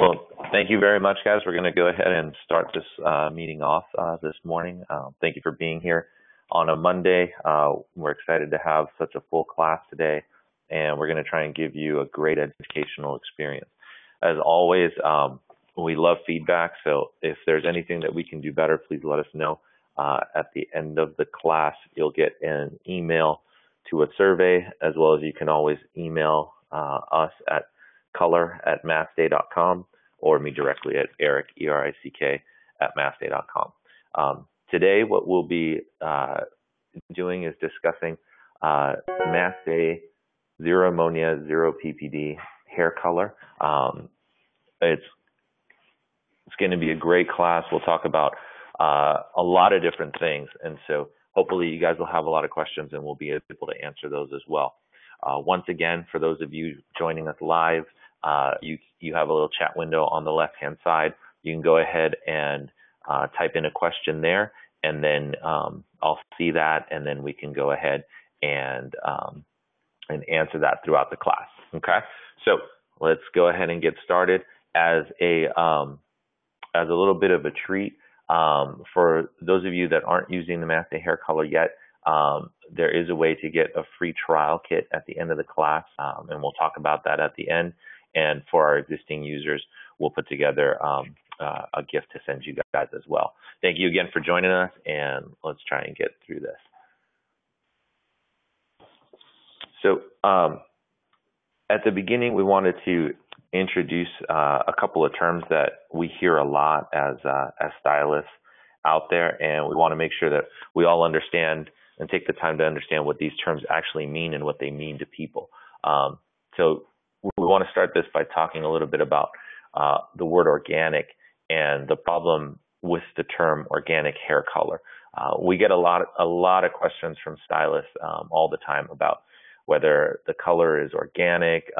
Well, thank you very much, guys. We're going to go ahead and start this meeting off this morning. Thank you for being here on a Monday. We're excited to have such a full class today, and we're going to try and give you a great educational experience. As always, we love feedback, so if there's anything that we can do better, please let us know. At the end of the class, you'll get an email to a survey, as well as you can always email us at color@mastey.com or me directly at Eric, ERICK, @mastey.com. Today, what we'll be doing is discussing Mastey Zero Ammonia, Zero PPD hair color. It's going to be a great class. We'll talk about a lot of different things, and so hopefully you guys will have a lot of questions and we'll be able to answer those as well. Once again, for those of you joining us live, you have a little chat window on the left-hand side. You can go ahead and type in a question there, and then I'll see that, and then we can go ahead and answer that throughout the class. Okay, so let's go ahead and get started. As a little bit of a treat, for those of you that aren't using the Mastey Hair Color yet, there is a way to get a free trial kit at the end of the class, and we'll talk about that at the end. And for our existing users, we'll put together a gift to send you guys as well. Thank you again for joining us, and let's try and get through this. So at the beginning, we wanted to introduce a couple of terms that we hear a lot as stylists out there, and we want to make sure that we all understand and take the time to understand what these terms actually mean and what they mean to people. So we want to start this by talking a little bit about the word organic and the problem with the term organic hair color. We get a lot of questions from stylists all the time about whether the color is organic,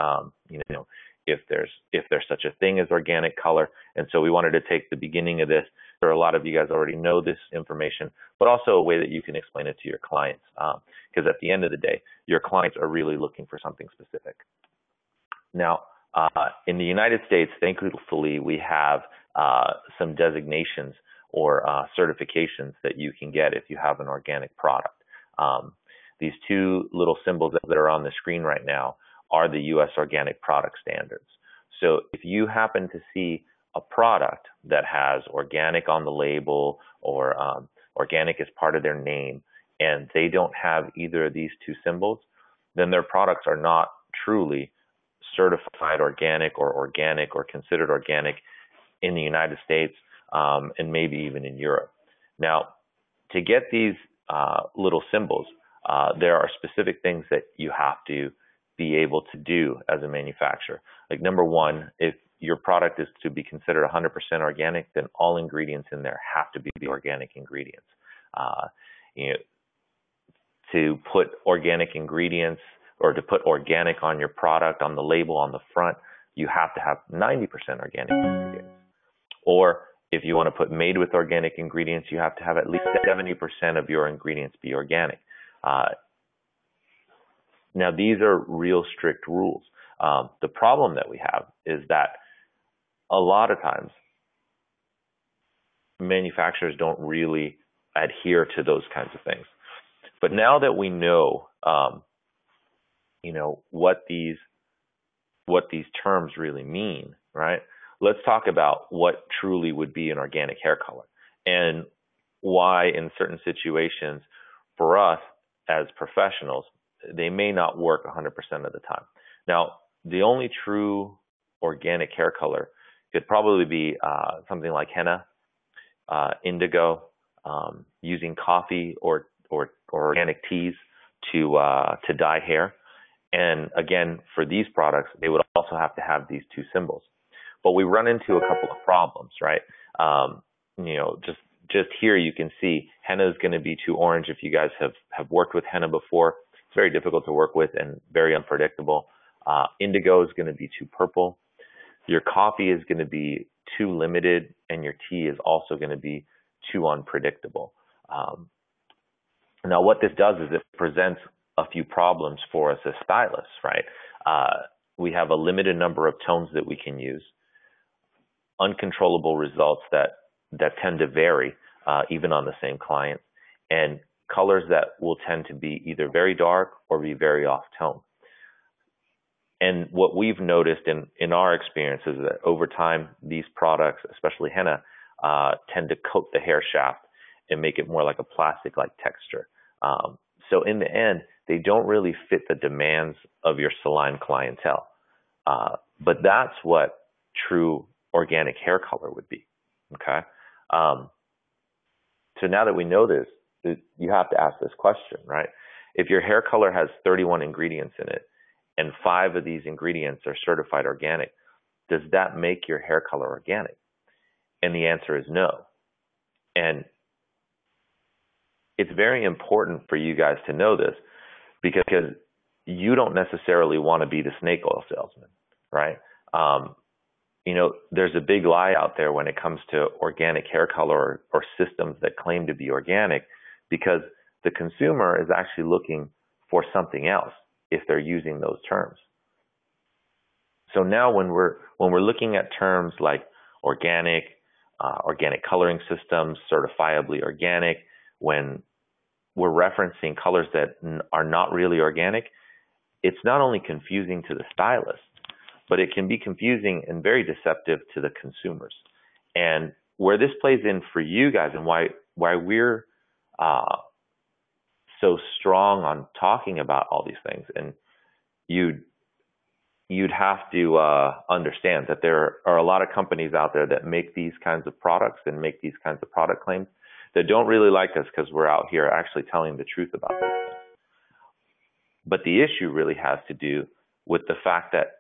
if there's such a thing as organic color. And so we wanted to take the beginning of this. There are a lot of you guys already know this information, but also a way that you can explain it to your clients. Because at the end of the day, your clients are really looking for something specific. Now, in the United States, thankfully, we have some designations or certifications that you can get if you have an organic product. These two little symbols that are on the screen right now are the U.S. Organic Product Standards. So if you happen to see a product that has organic on the label or organic as part of their name, and they don't have either of these two symbols, then their products are not truly certified organic or considered organic in the United States, and maybe even in Europe. Now, to get these little symbols, there are specific things that you have to be able to do as a manufacturer. Like, number one, if your product is to be considered 100% organic, then all ingredients in there have to be the organic ingredients. To put organic ingredients or to put organic on your product, on the label, on the front, you have to have 90% organic ingredients. Or if you want to put made with organic ingredients, you have to have at least 70% of your ingredients be organic. Now, these are real strict rules. The problem that we have is that a lot of times manufacturers don't really adhere to those kinds of things. But now that we know, what these terms really mean, right? Let's talk about what truly would be an organic hair color and why in certain situations for us as professionals, they may not work 100% of the time. Now, the only true organic hair color could probably be something like henna, indigo, using coffee or organic teas to dye hair. And again, for these products, they would also have to have these two symbols. But we run into a couple of problems, right? Just here you can see henna is going to be too orange. If you guys have worked with henna before, it's very difficult to work with and very unpredictable. Indigo is going to be too purple. Your coffee is going to be too limited, and your tea is also going to be too unpredictable. Now, what this does is it presents a few problems for us as stylists, right? We have a limited number of tones that we can use. uncontrollable results that tend to vary even on the same client, and colors that will tend to be either very dark or be very off-tone. And what we've noticed in our experience is that over time, these products, especially henna, tend to coat the hair shaft and make it more like a plastic-like texture. So in the end, they don't really fit the demands of your salon clientele. But that's what true organic hair color would be, okay? So now that we know this, you have to ask this question, right? If your hair color has 31 ingredients in it, and 5 of these ingredients are certified organic, does that make your hair color organic? And the answer is no. And it's very important for you guys to know this, because you don't necessarily want to be the snake oil salesman, right? There's a big lie out there when it comes to organic hair color or systems that claim to be organic, because the consumer is actually looking for something else if they're using those terms. So now when we're looking at terms like organic, organic coloring systems, certifiably organic, when we're referencing colors that are not really organic, it's not only confusing to the stylist, but it can be confusing and very deceptive to the consumers. And where this plays in for you guys, and why we're so strong on talking about all these things, and you'd have to understand that there are a lot of companies out there that make these kinds of products and make these kinds of product claims that don't really like us because we're out here actually telling the truth about those things. But the issue really has to do with the fact that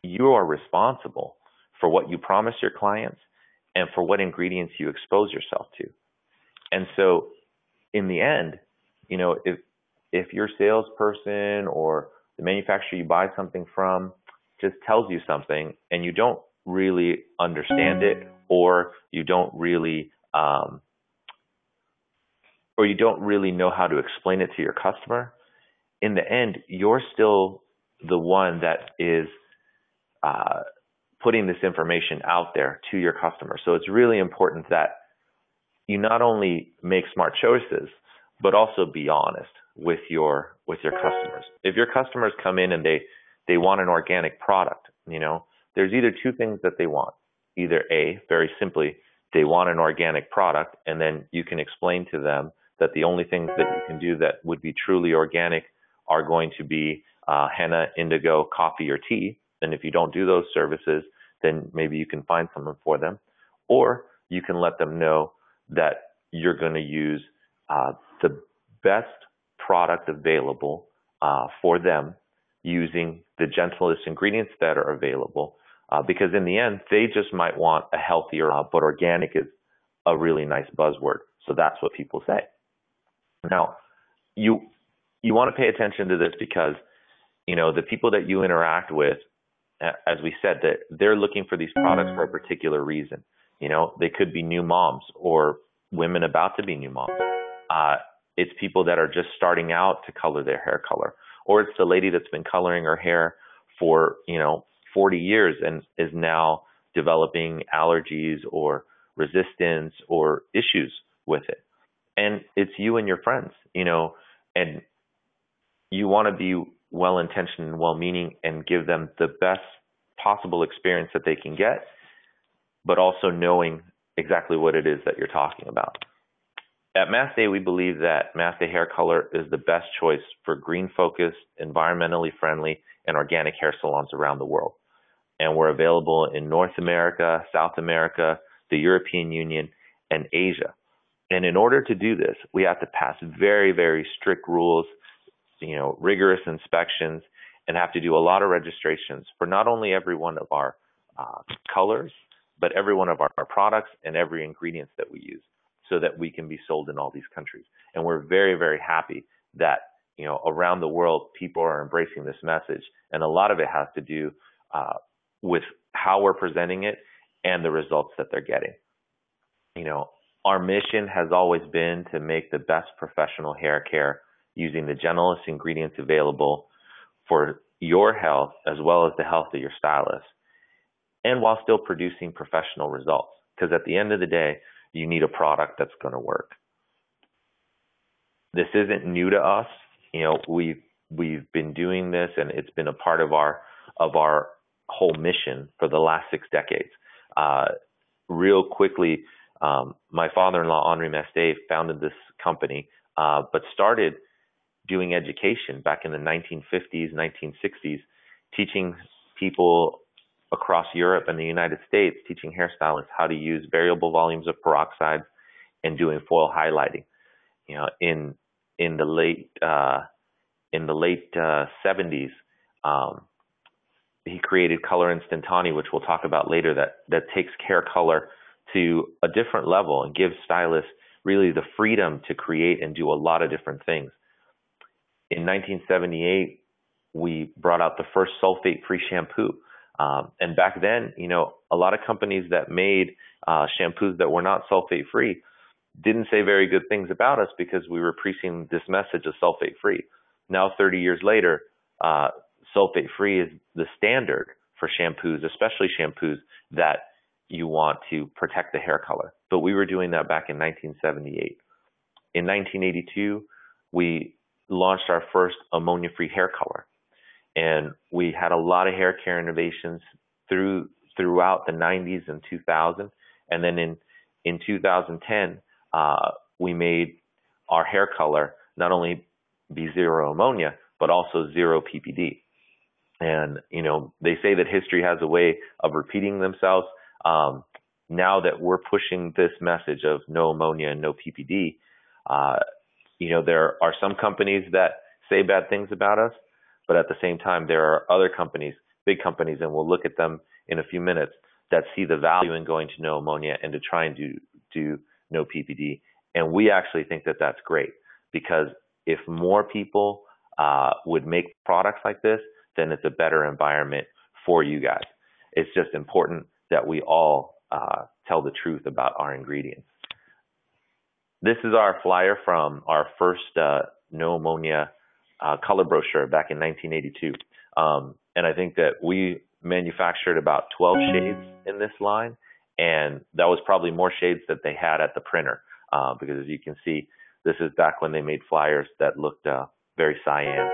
you are responsible for what you promise your clients and for what ingredients you expose yourself to. And so in the end, if your salesperson or the manufacturer you buy something from just tells you something and you don't really understand it, or you don't really know how to explain it to your customer, in the end, you're still the one that is putting this information out there to your customer. So it's really important that you not only make smart choices, but also be honest with your customers. If your customers come in and they want an organic product, there's either two things that they want. Either A, very simply, they want an organic product, and then you can explain to them that the only things that you can do that would be truly organic are going to be henna, indigo, coffee, or tea. And if you don't do those services, then maybe you can find someone for them. Or you can let them know that you're going to use the best product available for them using the gentlest ingredients that are available. Because in the end, they just might want a healthier, but organic is a really nice buzzword. So that's what people say. Now, you want to pay attention to this because, the people that you interact with, as we said, that they're looking for these products for a particular reason. They could be new moms or women about to be new moms. It's people that are just starting out to color their hair color, or it's the lady that's been coloring her hair for, 40 years and is now developing allergies or resistance or issues with it. And it's you and your friends, and you want to be well-intentioned and well-meaning and give them the best possible experience that they can get, but also knowing exactly what it is that you're talking about. At Mastey, we believe that Mastey Hair Color is the best choice for green-focused, environmentally friendly, and organic hair salons around the world. And we're available in North America, South America, the European Union, and Asia. And in order to do this, we have to pass very, very strict rules, rigorous inspections, and have to do a lot of registrations for not only every one of our colors, but every one of our products and every ingredient that we use, so that we can be sold in all these countries. And we're very, very happy that, around the world, people are embracing this message. And a lot of it has to do with how we're presenting it and the results that they're getting. Our mission has always been to make the best professional hair care using the gentlest ingredients available for your health as well as the health of your stylist. and while still producing professional results. Because at the end of the day, you need a product that's going to work. This isn't new to us. You know, we've been doing this, and it's been a part of our whole mission for the last 6 decades. Real quickly, my father-in-law, Henri Mastey, founded this company, but started doing education back in the 1950s, 1960s, teaching people across Europe and the United States, teaching hairstylists how to use variable volumes of peroxide and doing foil highlighting. You know, in the late 70s, he created Color Instantani, which we'll talk about later, that takes hair color to a different level and gives stylists really the freedom to create and do a lot of different things. In 1978, we brought out the first sulfate-free shampoo. And back then, you know, a lot of companies that made shampoos that were not sulfate-free didn't say very good things about us because we were preaching this message of sulfate-free. Now, 30 years later, sulfate-free is the standard for shampoos, especially shampoos that you want to protect the hair color. But we were doing that back in 1978. In 1982, we launched our first ammonia-free hair color. And we had a lot of hair care innovations throughout the 90s and 2000. And then in 2010, we made our hair color not only be zero ammonia, but also zero PPD. And, you know, they say that history has a way of repeating themselves. Now that we're pushing this message of no ammonia and no PPD, you know, there are some companies that say bad things about us, but at the same time, there are other companies, big companies, and we'll look at them in a few minutes, that see the value in going to no ammonia and to try and do no PPD. And we actually think that that's great, because if more people would make products like this, then it's a better environment for you guys. It's just important that we all tell the truth about our ingredients. This is our flyer from our first no ammonia color brochure back in 1982. And I think that we manufactured about 12 shades in this line, and that was probably more shades that they had at the printer, because as you can see, this is back when they made flyers that looked very cyan.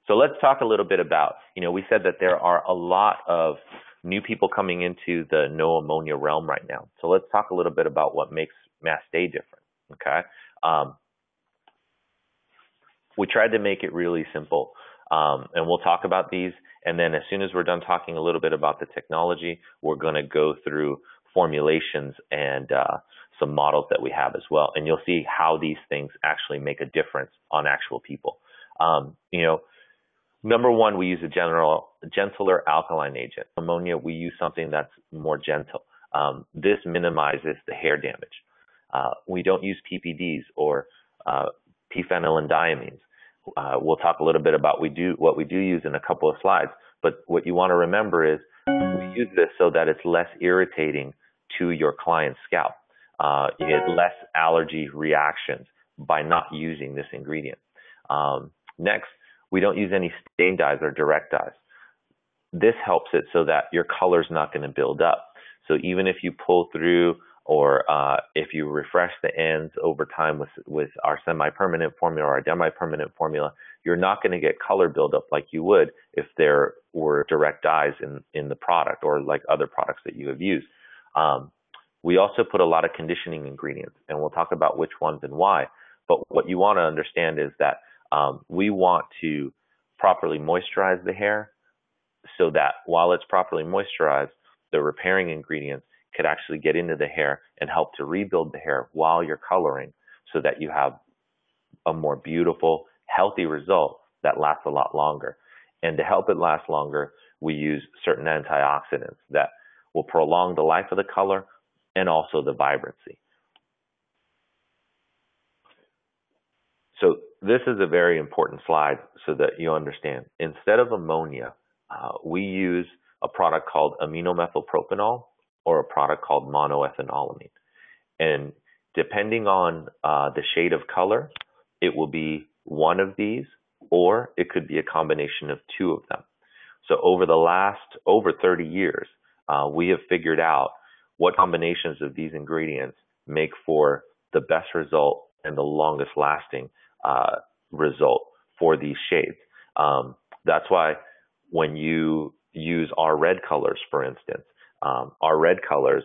So let's talk a little bit about, you know, we said that there are a lot of new people coming into the no ammonia realm right now. So let's talk a little bit about what makes Mastey different, okay? We tried to make it really simple, and we'll talk about these. And then as soon as we're done talking a little bit about the technology, we're going to go through formulations and some models that we have as well. And you'll see how these things actually make a difference on actual people. You know, number one, we use a gentler alkaline agent. Ammonia, we use something that's more gentle. This minimizes the hair damage. We don't use PPDs or p-phenylenediamines. We'll talk a little bit about what we do use in a couple of slides, but what you want to remember is we use this so that it's less irritating to your client's scalp. You get less allergy reactions by not using this ingredient. Next, we don't use any stain dyes or direct dyes. This helps it so that your color's not going to build up. So even if you pull through or if you refresh the ends over time with our semi-permanent formula or our demi-permanent formula, you're not going to get color buildup like you would if there were direct dyes in the product or like other products that you have used. We also put a lot of conditioning ingredients, and we'll talk about which ones and why. But what you want to understand is that we want to properly moisturize the hair so that while it's properly moisturized, the repairing ingredients could actually get into the hair and help to rebuild the hair while you're coloring, so that you have a more beautiful, healthy result that lasts a lot longer. And to help it last longer, we use certain antioxidants that will prolong the life of the color and also the vibrancy. So this is a very important slide so that you understand. Instead of ammonia, we use a product called aminomethylpropanol or a product called monoethanolamine. And depending on the shade of color, it will be one of these, or it could be a combination of two of them. So over 30 years, we have figured out what combinations of these ingredients make for the best result and the longest lasting result for these shades. That's why when you use our red colors, for instance, our red colors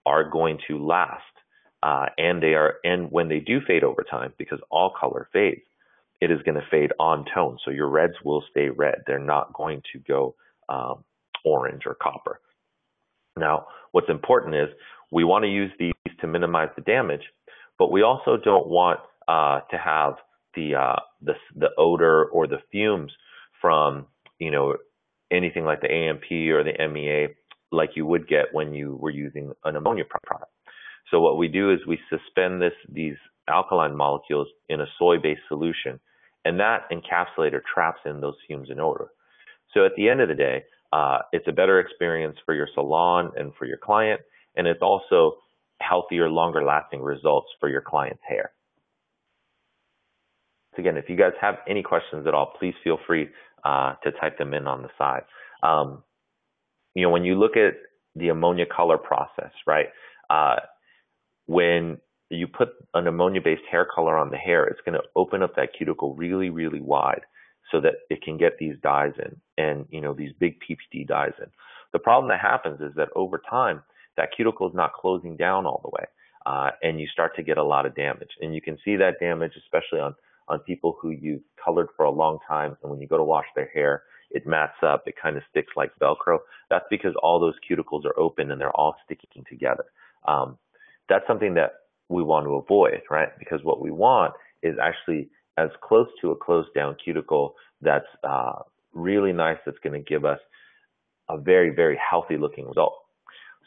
are going to last, and when they do fade over time, because all color fades, it is going to fade on tone. So your reds will stay red. They're not going to go orange or copper. Now, what's important is we want to use these to minimize the damage, but we also don't want to have the odor or the fumes from anything like the AMP or the MEA like you would get when you were using an ammonia product. So what we do is we suspend these alkaline molecules in a soy-based solution, and that encapsulator traps in those fumes and odor. So at the end of the day, it's a better experience for your salon and for your client, and it's also healthier, longer lasting results for your client's hair. Again, if you guys have any questions at all, please feel free to type them in on the side. When you look at the ammonia color process, right? When you put an ammonia-based hair color on the hair, it's going to open up that cuticle really, really wide so that it can get these dyes in, and these big PPD dyes in. The problem that happens is that over time, that cuticle is not closing down all the way, and you start to get a lot of damage. And you can see that damage, especially on people who you've colored for a long time, and when you go to wash their hair, it mats up, it kind of sticks like Velcro. That's because all those cuticles are open and they're all sticking together. That's something that we want to avoid, right? Because what we want is actually as close to a closed down cuticle that's really nice, that's going to give us a very, very healthy looking result.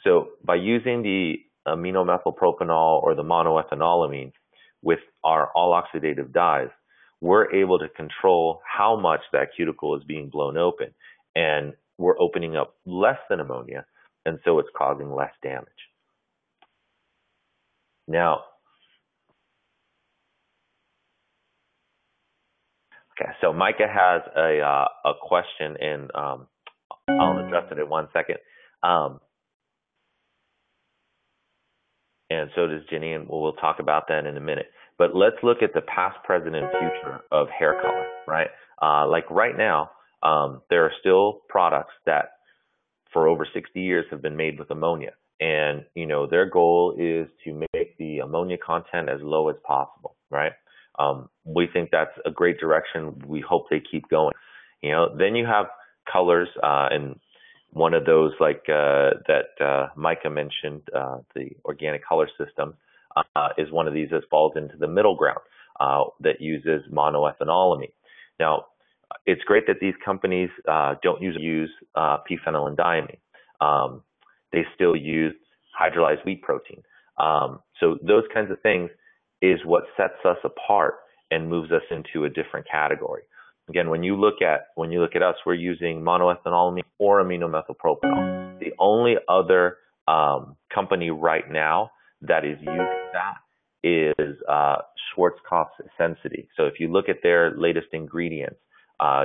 So by using the aminomethylpropanol or the monoethanolamine with our all oxidative dyes, we're able to control how much that cuticle is being blown open, and we're opening up less than ammonia, and so it's causing less damage. Now, okay, so Micah has a question, and I'll address it in 1 second. And so does Jenny, and we'll talk about that in a minute. But let's look at the past, present, and future of hair color, right? Like right now, there are still products that for over 60 years have been made with ammonia. And, their goal is to make the ammonia content as low as possible, right? We think that's a great direction. We hope they keep going. Then you have colors, and one of those like that Micah mentioned, the Organic Color System, is one of these that falls into the middle ground that uses monoethanolamine. Now, it's great that these companies don't use p-phenylenediamine. They still use hydrolyzed wheat protein. So those kinds of things is what sets us apart and moves us into a different category. Again, when you look at us, we're using monoethanolamine or aminomethylpropanol. The only other company right now that is using that is Schwarzkopf's Sensity. So if you look at their latest ingredients,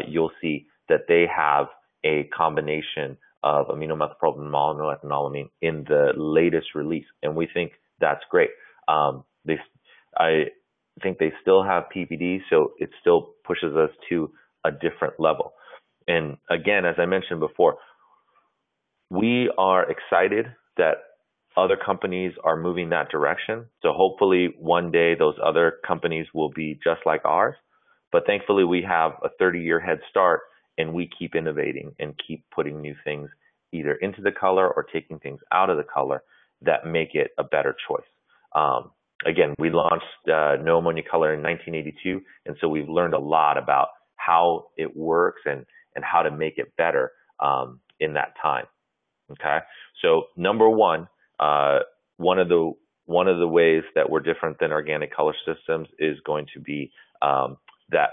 you'll see that they have a combination of aminomethylpropanol and monoethanolamine in the latest release, and we think that's great. I think they still have PPD, so it still pushes us to a different level. And again, as I mentioned before, we are excited that other companies are moving that direction. So hopefully one day those other companies will be just like ours. But thankfully we have a 30-year head start, and we keep innovating and keep putting new things either into the color or taking things out of the color that make it a better choice. Again, we launched No Ammonia Color in 1982, and so we've learned a lot about how it works and how to make it better in that time. Okay, so number one, one of the ways that we're different than Organic Color Systems is going to be that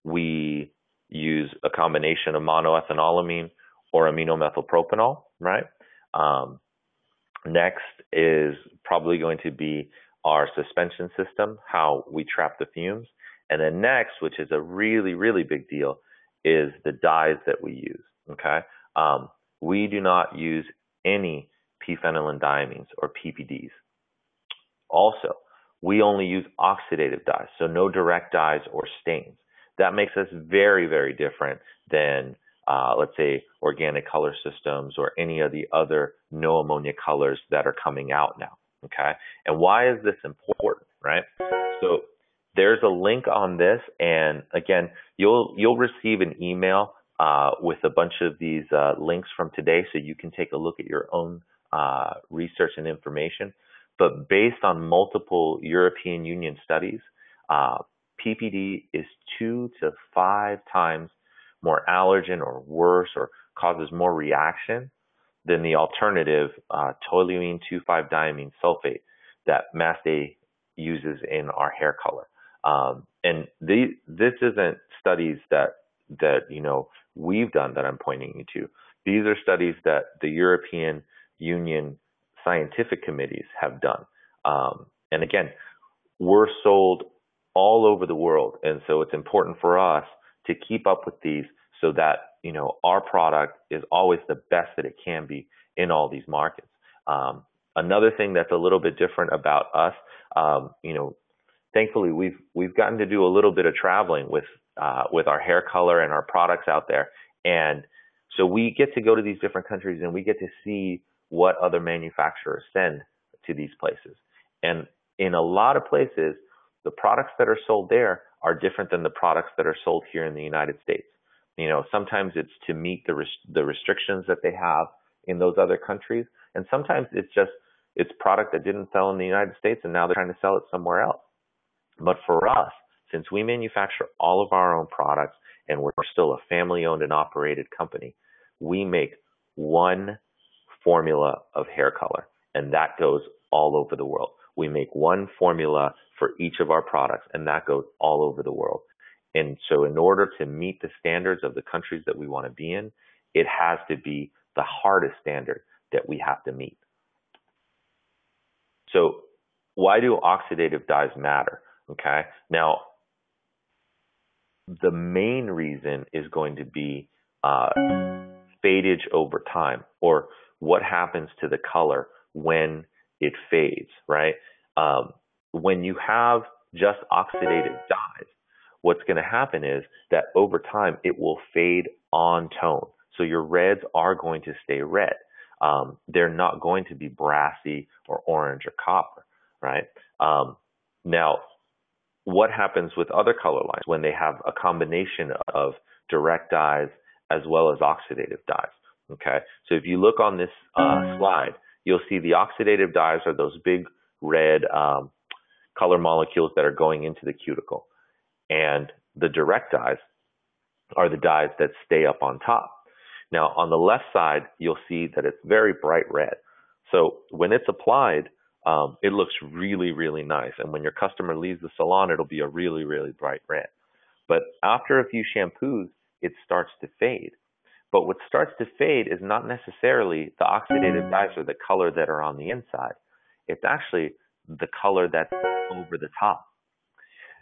we use a combination of monoethanolamine or aminomethylpropanol, right? Next is probably going to be our suspension system, how we trap the fumes. And then next, which is a really, really big deal, is the dyes that we use. okay? We do not use any p-phenylendiamines or PPDs. Also, we only use oxidative dyes, so no direct dyes or stains. That makes us very, very different than, let's say, Organic Color Systems or any of the other no ammonia colors that are coming out now, okay? And why is this important, right? So there's a link on this, and again, you'll receive an email with a bunch of these links from today, so you can take a look at your own research and information. But based on multiple European Union studies, PPD is 2 to 5 times more allergen or worse or causes more reaction than the alternative toluene 2,5-diamine sulfate that Mastey uses in our hair color. And this isn't studies that we've done that I'm pointing you to. These are studies that the European Union scientific committees have done. And again, we're sold all over the world. And so it's important for us to keep up with these so that, our product is always the best that it can be in all these markets. Another thing that's a little bit different about us, thankfully we've gotten to do a little bit of traveling with our hair color and our products out there. And so we get to go to these different countries and we get to see what other manufacturers send to these places. And in a lot of places, the products that are sold there are different than the products that are sold here in the United States. Sometimes it's to meet the restrictions that they have in those other countries. And sometimes it's product that didn't sell in the United States and now they're trying to sell it somewhere else. But for us, since we manufacture all of our own products and we're still a family-owned and operated company, we make one formula of hair color, and that goes all over the world. We make one formula for each of our products, and that goes all over the world. And so in order to meet the standards of the countries that we want to be in, it has to be the hardest standard that we have to meet. So why do oxidative dyes matter? Okay. Now, the main reason is going to be fadage over time, or what happens to the color when it fades, right? When you have just oxidative dyes, what's going to happen is that over time it will fade on tone. So your reds are going to stay red. They're not going to be brassy or orange or copper, right? Now, what happens with other color lines when they have a combination of direct dyes as well as oxidative dyes? Okay, so if you look on this slide, you'll see the oxidative dyes are those big red color molecules that are going into the cuticle. And the direct dyes are the dyes that stay up on top. Now, on the left side, you'll see that it's very bright red. So when it's applied, it looks really, really nice. And when your customer leaves the salon, it'll be a really, really bright red. But after a few shampoos, it starts to fade. But what starts to fade is not necessarily the oxidative dyes or the color that are on the inside. It's actually the color that's over the top.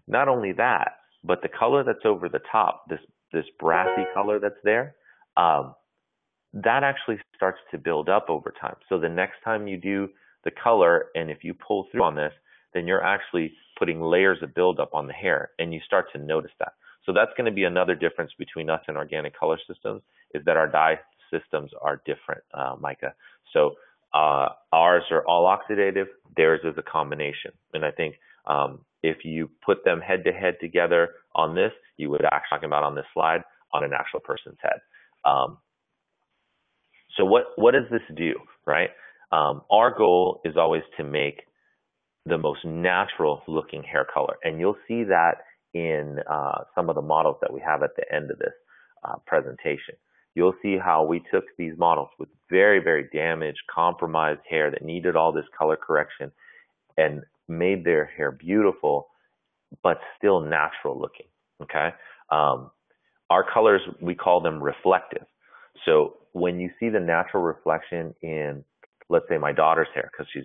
Not only that, but the color that's over the top, this brassy color that's there, that actually starts to build up over time. So the next time you do the color, and if you pull through on this, then you're actually putting layers of buildup on the hair, and you start to notice that. So that's going to be another difference between us and Organic Color Systems, is that our dye systems are different, Micah. So ours are all oxidative, theirs is a combination. And I think if you put them head to head together on this, you would actually talking about on this slide on an actual person's head. So what does this do, right? Our goal is always to make the most natural looking hair color. And you'll see that in some of the models that we have at the end of this presentation. You'll see how we took these models with very, very damaged, compromised hair that needed all this color correction and made their hair beautiful, but still natural looking, okay? Our colors, we call them reflective. So when you see the natural reflection in, let's say, my daughter's hair, because she's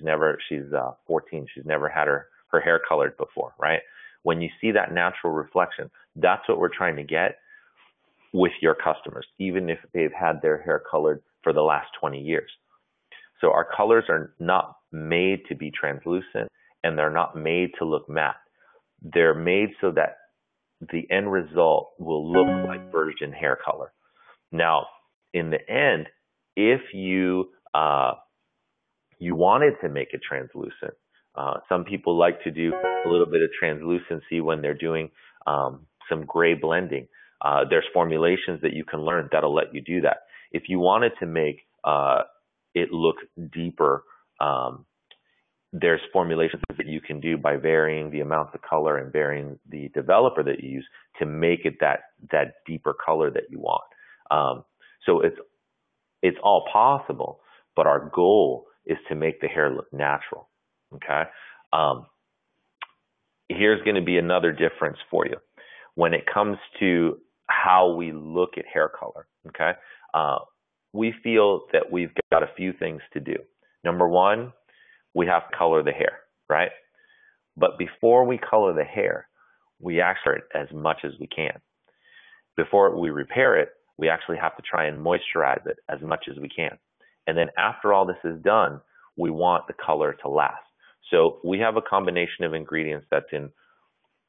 14, she's never had her hair colored before, right? When you see that natural reflection, that's what we're trying to get with your customers, even if they've had their hair colored for the last 20 years. So our colors are not made to be translucent, and they're not made to look matte. They're made so that the end result will look like virgin hair color. Now, in the end, if you wanted to make it translucent, some people like to do a little bit of translucency when they're doing some gray blending. There's formulations that you can learn that'll let you do that. If you wanted to make it look deeper, there's formulations that you can do by varying the amounts of color and varying the developer that you use to make it that deeper color that you want. So it's all possible, but our goal is to make the hair look natural. Okay. Here's going to be another difference for you when it comes to how we look at hair color. Okay. We feel that we've got a few things to do. Number one, we have to color the hair, right? But before we color the hair, we actually as much as we can. Before we repair it, we actually have to try and moisturize it as much as we can. And then after all this is done, we want the color to last. So we have a combination of ingredients that's in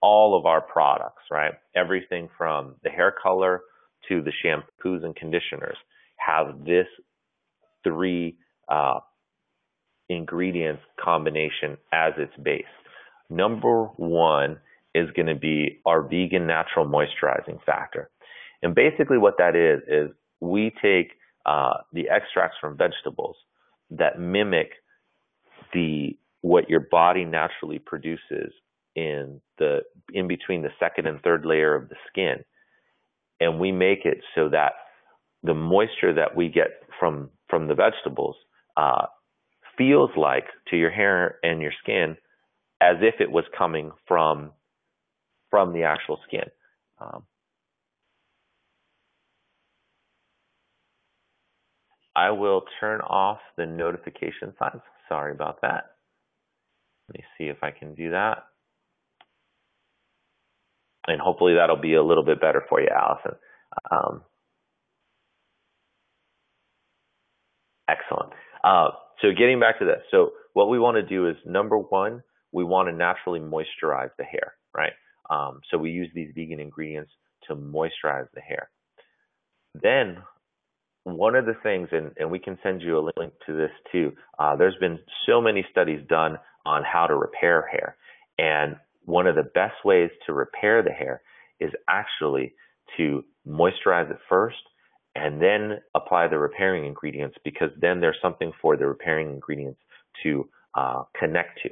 all of our products, right? Everything from the hair color to the shampoos and conditioners have this three ingredients combination as its base. Number one is going to be our vegan natural moisturizing factor. And basically what that is we take the extracts from vegetables that mimic what your body naturally produces in between the second and third layer of the skin. And we make it so that the moisture that we get from the vegetables feels like to your hair and your skin as if it was coming from the actual skin. I will turn off the notification signs. Sorry about that. Let me see if I can do that. And hopefully that'll be a little bit better for you, Allison. Excellent. So getting back to this. So what we want to do is, number one, we want to naturally moisturize the hair, right? So we use these vegan ingredients to moisturize the hair. Then one of the things, and we can send you a link to this too, there's been so many studies done on how to repair hair. And one of the best ways to repair the hair is actually to moisturize it first and then apply the repairing ingredients, because then there's something for the repairing ingredients to connect to.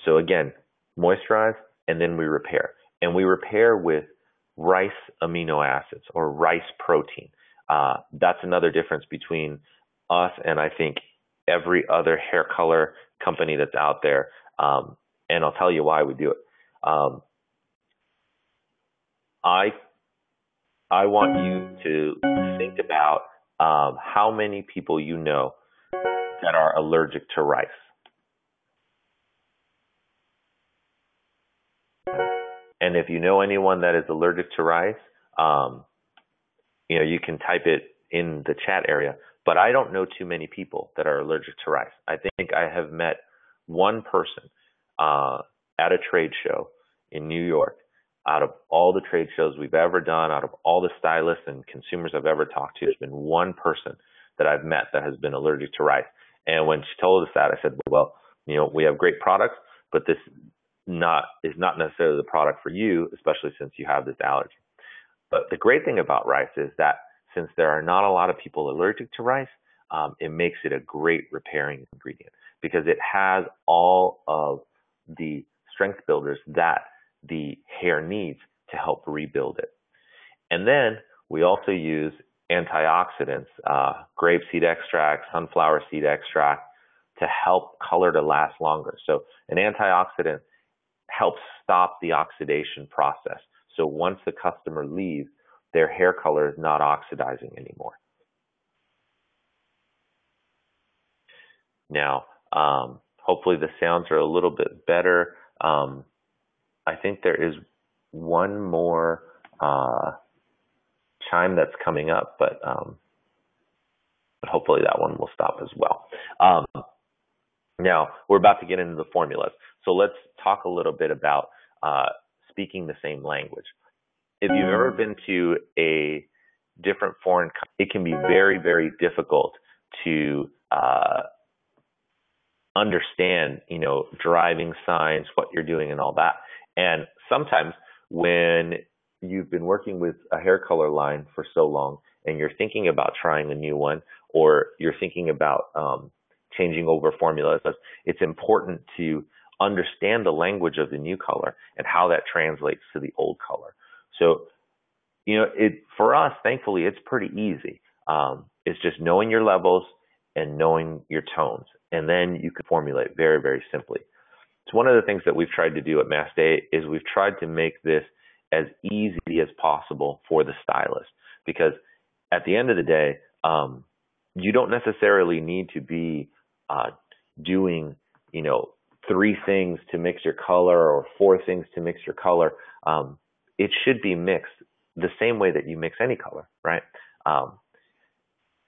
So again, moisturize and then we repair. And we repair with rice amino acids or rice protein. That's another difference between us and I think every other hair color company that's out there. And I'll tell you why we do it. I want you to think about how many people you know that are allergic to rice. And if you know anyone that is allergic to rice, you can type it in the chat area. But I don't know too many people that are allergic to rice. I think I have met one person at a trade show in New York. Out of all the trade shows we've ever done, out of all the stylists and consumers I've ever talked to, there's been one person that I've met that has been allergic to rice. And when she told us that, I said, well, we have great products, but this is not necessarily the product for you, especially since you have this allergy. But the great thing about rice is that since there are not a lot of people allergic to rice, it makes it a great repairing ingredient because it has all of the strength builders that the hair needs to help rebuild it. And then we also use antioxidants, grapeseed extract, sunflower seed extract, to help color to last longer. So an antioxidant helps stop the oxidation process. So once the customer leaves, their hair color is not oxidizing anymore. Now, hopefully the sounds are a little bit better. I think there is one more chime that's coming up, but hopefully that one will stop as well. Now, we're about to get into the formulas. So let's talk a little bit about speaking the same language. If you've ever been to a different foreign country, it can be very, very difficult to understand, driving signs, what you're doing and all that. And sometimes when you've been working with a hair color line for so long and you're thinking about trying a new one, or you're thinking about changing over formulas, it's important to understand the language of the new color and how that translates to the old color. So, for us, thankfully, it's pretty easy. It's just knowing your levels and knowing your tones, and then you can formulate very, very simply. So one of the things that we've tried to do at Mastey is we've tried to make this as easy as possible for the stylist, because at the end of the day, you don't necessarily need to be doing, 3 things to mix your color or 4 things to mix your color. It should be mixed the same way that you mix any color, right?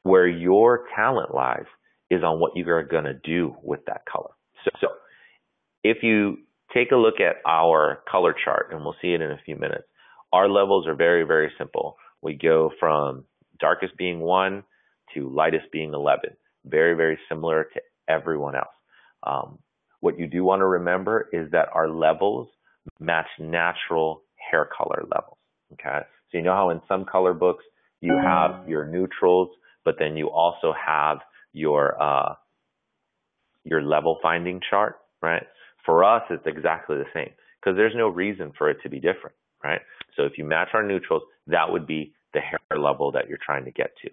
Where your talent lies is on what you are going to do with that color. So if you take a look at our color chart, and we'll see it in a few minutes, our levels are very, very simple. We go from darkest being 1 to lightest being 11. Very, very similar to everyone else. What you do want to remember is that our levels match natural hair color levels. Okay, so you know how in some color books you have your neutrals, but then you also have your level finding chart, right? For us, it's exactly the same because there's no reason for it to be different, right? So if you match our neutrals, that would be the hair level that you're trying to get to.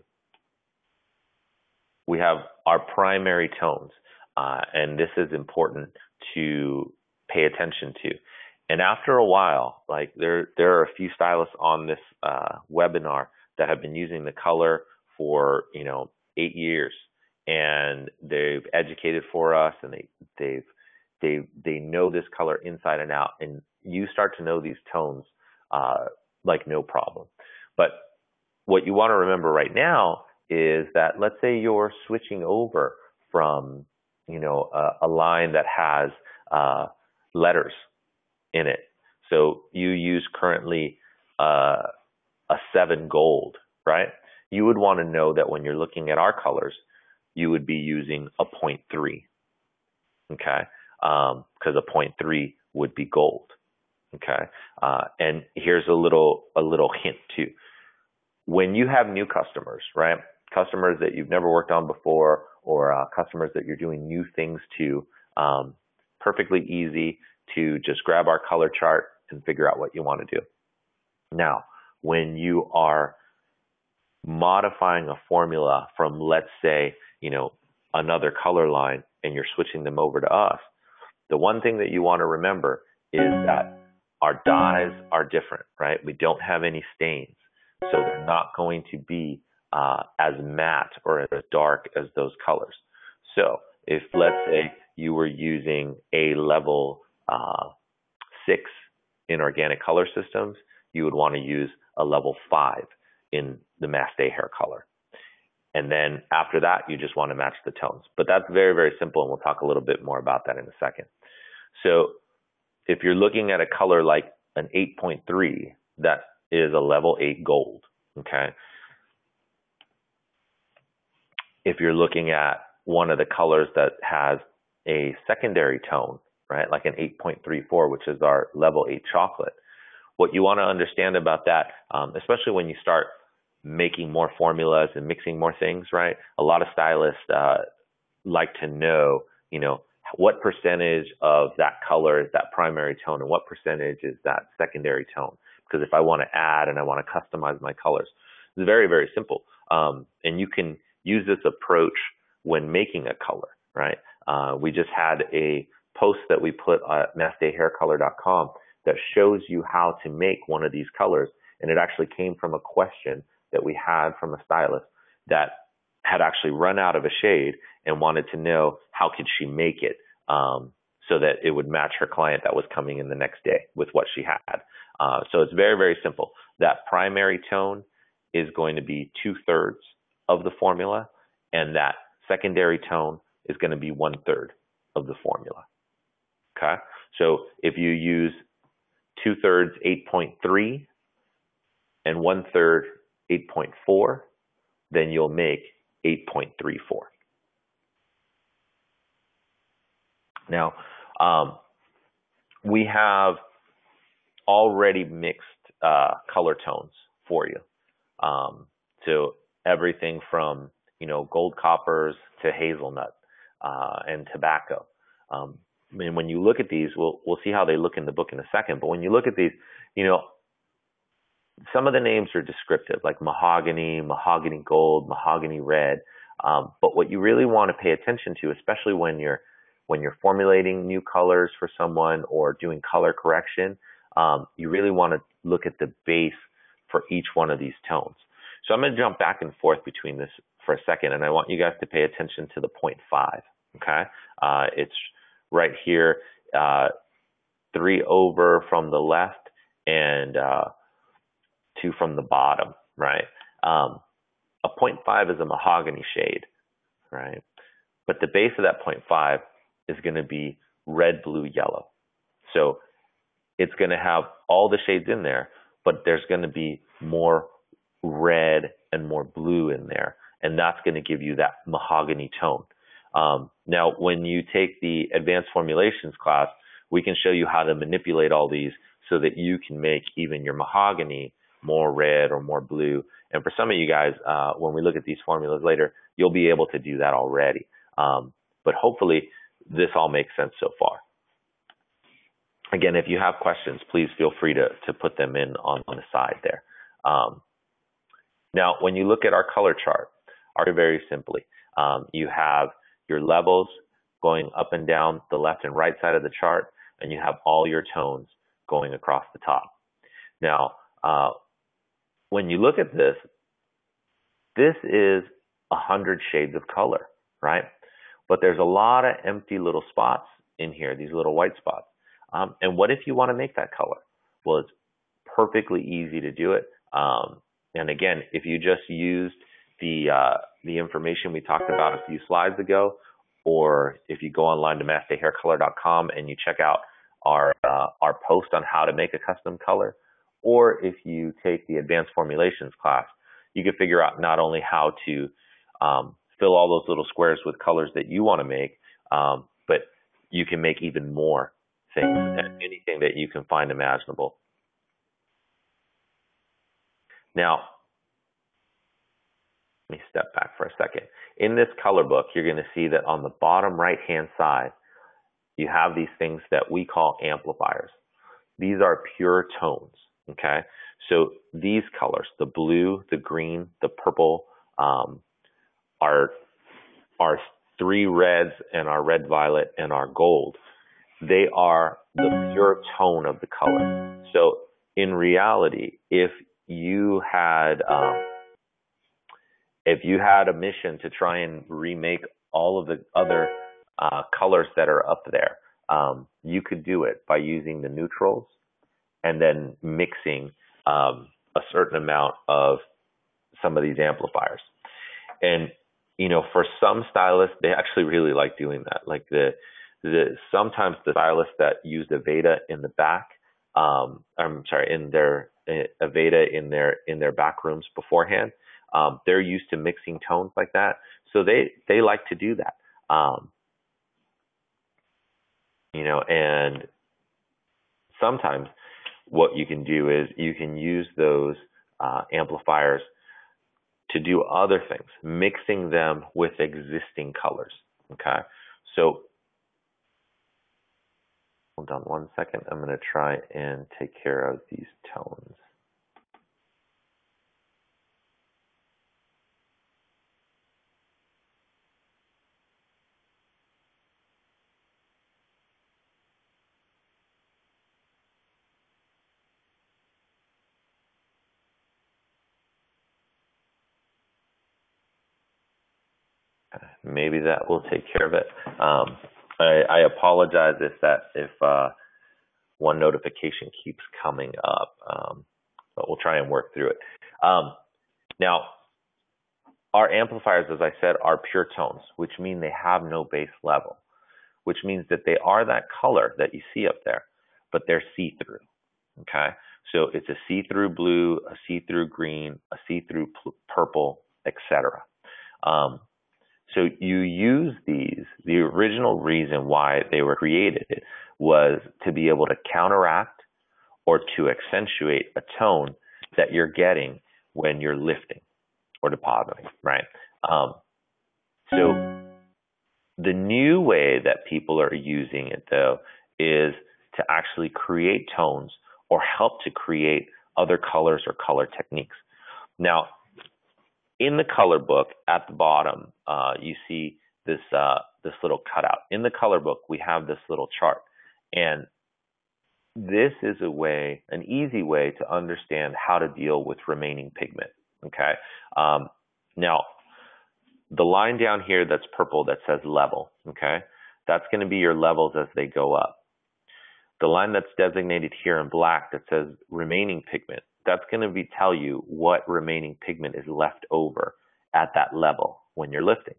We have our primary tones, and this is important to pay attention to. And after a while, like there are a few stylists on this webinar that have been using the color for 8 years, and they've educated for us, and they know this color inside and out, and you start to know these tones like no problem. But what you want to remember right now is that, let's say you're switching over from a line that has letters in it. So you use currently a 7 gold, right? You would want to know that when you're looking at our colors, you would be using a 0.3, okay? Because a 0.3 would be gold, okay? And here's a little hint too. When you have new customers, right? Customers that you've never worked on before, or customers that you're doing new things to, perfectly easy to just grab our color chart and figure out what you want to do. Now, when you are modifying a formula from, let's say, another color line, and you're switching them over to us, the one thing that you want to remember is that our dyes are different, right? We don't have any stains, so they're not going to be as matte or as dark as those colors. So if, let's say, you were using a level 6 in Organic Color Systems, you would want to use a level 5 in the Mastey Hair Color. And then after that, you just want to match the tones. But that's very, very simple, and we'll talk a little bit more about that in a second. So if you're looking at a color like an 8.3, that is a level 8 gold, okay? If you're looking at one of the colors that has a secondary tone, right, like an 8.34, which is our level 8 chocolate, what you want to understand about that, especially when you start making more formulas and mixing more things, right? A lot of stylists like to know, what percentage of that color is that primary tone and what percentage is that secondary tone. Because if I want to add and I want to customize my colors, it's very, very simple. And you can use this approach when making a color, right? We just had a post that we put at masteyhaircolor.com that shows you how to make one of these colors. And it actually came from a question that we had from a stylist that had actually run out of a shade and wanted to know how could she make it so that it would match her client that was coming in the next day with what she had. So it's very, very simple. That primary tone is going to be 2/3 of the formula, and that secondary tone is going to be 1/3 of the formula. Okay, so if you use 2/3 8.3 and 1/3 8.4, then you'll make 8.34. Now, we have already mixed color tones for you. So everything from, gold coppers to hazelnut and tobacco. And when you look at these, we'll see how they look in the book in a second. But when you look at these, some of the names are descriptive, like mahogany, mahogany gold, mahogany red. But what you really want to pay attention to, especially when you're formulating new colors for someone or doing color correction, you really want to look at the base for each one of these tones. So I'm going to jump back and forth between this for a second, and I want you guys to pay attention to the 0.5. Okay, it's right here, 3 over from the left and 2 from the bottom, right? A 0.5 is a mahogany shade, right? But the base of that 0.5 is going to be red, blue, yellow. So it's going to have all the shades in there, but there's going to be more red and more blue in there. And that's going to give you that mahogany tone. Now, when you take the advanced formulations class, we can show you how to manipulate all these so that you can make even your mahogany more red or more blue. And for some of you guys, when we look at these formulas later, you'll be able to do that already. But hopefully this all makes sense so far. Again, if you have questions, please feel free to put them in on the side there. Now, when you look at our color chart, very simply, you have your levels going up and down the left and right side of the chart, and you have all your tones going across the top. Now, when you look at this, this is 100 shades of color, right? But there's a lot of empty little spots in here, these little white spots. And what if you want to make that color? Well, it's perfectly easy to do it. And again, if you just used the information we talked about a few slides ago, or if you go online to masteyhaircolor.com and you check out our post on how to make a custom color, or if you take the advanced formulations class, you can figure out not only how to fill all those little squares with colors that you want to make, but you can make even more things, anything that you can find imaginable. Now, let me step back for a second. In this color book, you're going to see that on the bottom right-hand side, you have these things that we call amplifiers. These are pure tones, okay? So these colors, the blue, the green, the purple, our 3 reds and our red violet and our gold, they are the pure tone of the color. So in reality, if you had a mission to try and remake all of the other colors that are up there, you could do it by using the neutrals and then mixing a certain amount of some of these amplifiers. And for some stylists, they actually really like doing that. Like sometimes the stylists that use Aveda in the back, in their Aveda in their back rooms beforehand, they're used to mixing tones like that, so they like to do that. And sometimes what you can do is you can use those amplifiers to do other things, mixing them with existing colors. Okay, so hold on one second. I'm going to try and take care of these tones. Maybe that will take care of it. I apologize if one notification keeps coming up, but we'll try and work through it. Now, our amplifiers, as I said, are pure tones, which mean they have no base level, which means that they are that color that you see up there, but they're see-through, okay? So it's a see-through blue, a see-through green, a see-through purple, etc. So you use these. The original reason why they were created was to be able to counteract or to accentuate a tone that you're getting when you're lifting or depositing, right? So the new way that people are using it, though, is to actually create tones or help to create other colors or color techniques. Now, in the color book at the bottom, you see this little cutout. In the color book, we have this little chart, and this is a way, an easy way to understand how to deal with remaining pigment. Okay. Now, the line down here that's purple that says level. Okay, that's going to be your levels as they go up. The line that's designated here in black that says remaining pigment, that's going to tell you what remaining pigment is left over at that level when you're lifting.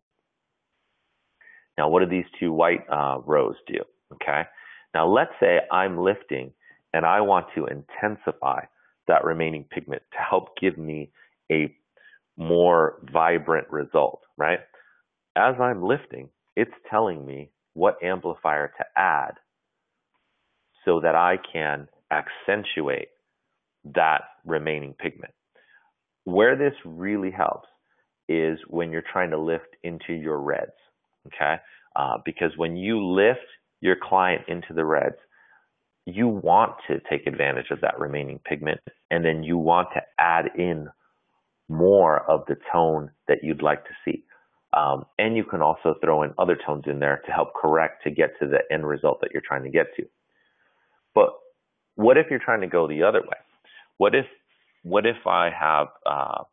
Now, what do these two white rows do? Okay. Now, let's say I'm lifting and I want to intensify that remaining pigment to help give me a more vibrant result, right? As I'm lifting, it's telling me what amplifier to add so that I can accentuate that remaining pigment. Where this really helps is when you're trying to lift into your reds, okay? Because when you lift your client into the reds, you want to take advantage of that remaining pigment, and then you want to add in more of the tone that you'd like to see. And you can also throw in other tones in there to help correct to get to the end result that you're trying to get to. But what if you're trying to go the other way? What if I have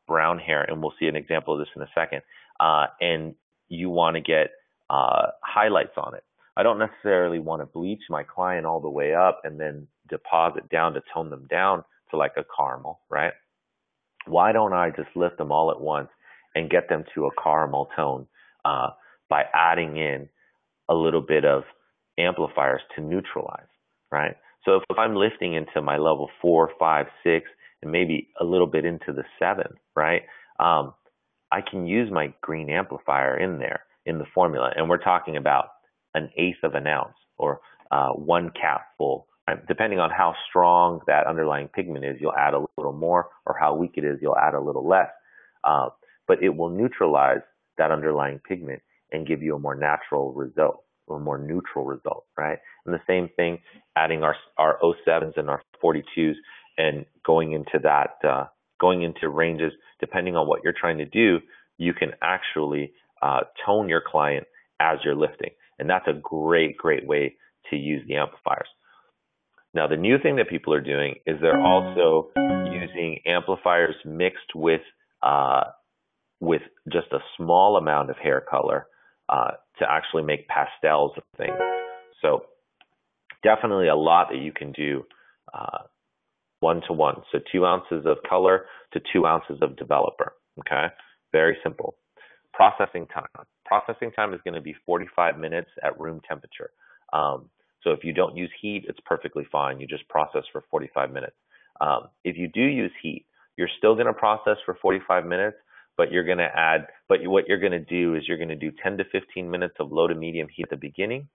brown hair, and we'll see an example of this in a second, and you want to get highlights on it? I don't necessarily want to bleach my client all the way up and then deposit down to tone them down to like a caramel, right? Why don't I just lift them all at once and get them to a caramel tone by adding in a little bit of amplifiers to neutralize, right? So if I'm lifting into my level 4, 5, 6, and maybe a little bit into the 7, right? I can use my green amplifier in there in the formula, and we're talking about 1/8 of an ounce or 1 capful. Right? Depending on how strong that underlying pigment is, you'll add a little more, or how weak it is, you'll add a little less. But it will neutralize that underlying pigment and give you a more natural result, or a more neutral result, right? And the same thing, adding our 07s and our 42s and going into that, going into ranges, depending on what you're trying to do, you can actually tone your client as you're lifting. And that's a great, great way to use the amplifiers. Now, the new thing that people are doing is they're also using amplifiers mixed with just a small amount of hair color to actually make pastels of things. So definitely a lot that you can do 1-to-1. So 2 ounces of color to 2 ounces of developer. Okay, very simple. Processing time. Processing time is going to be 45 minutes at room temperature. So if you don't use heat, it's perfectly fine. You just process for 45 minutes. If you do use heat, you're still going to process for 45 minutes, but you're going to add, what you're going to do is you're going to do 10 to 15 minutes of low to medium heat at the beginning,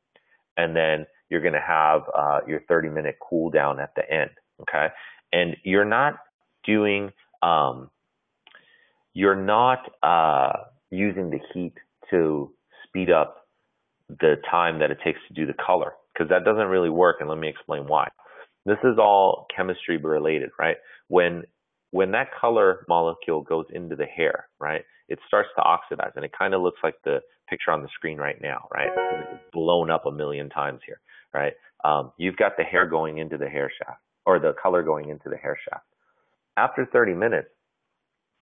and then you're going to have your 30-minute cool down at the end. Okay. And you're not doing, using the heat to speed up the time that it takes to do the color, because that doesn't really work, and let me explain why. This is all chemistry related, right? When that color molecule goes into the hair, right, it starts to oxidize, and it kind of looks like the picture on the screen right now, right? It's blown up a million times here, right? You've got the hair going into the hair shaft, or the color going into the hair shaft. After 30 minutes,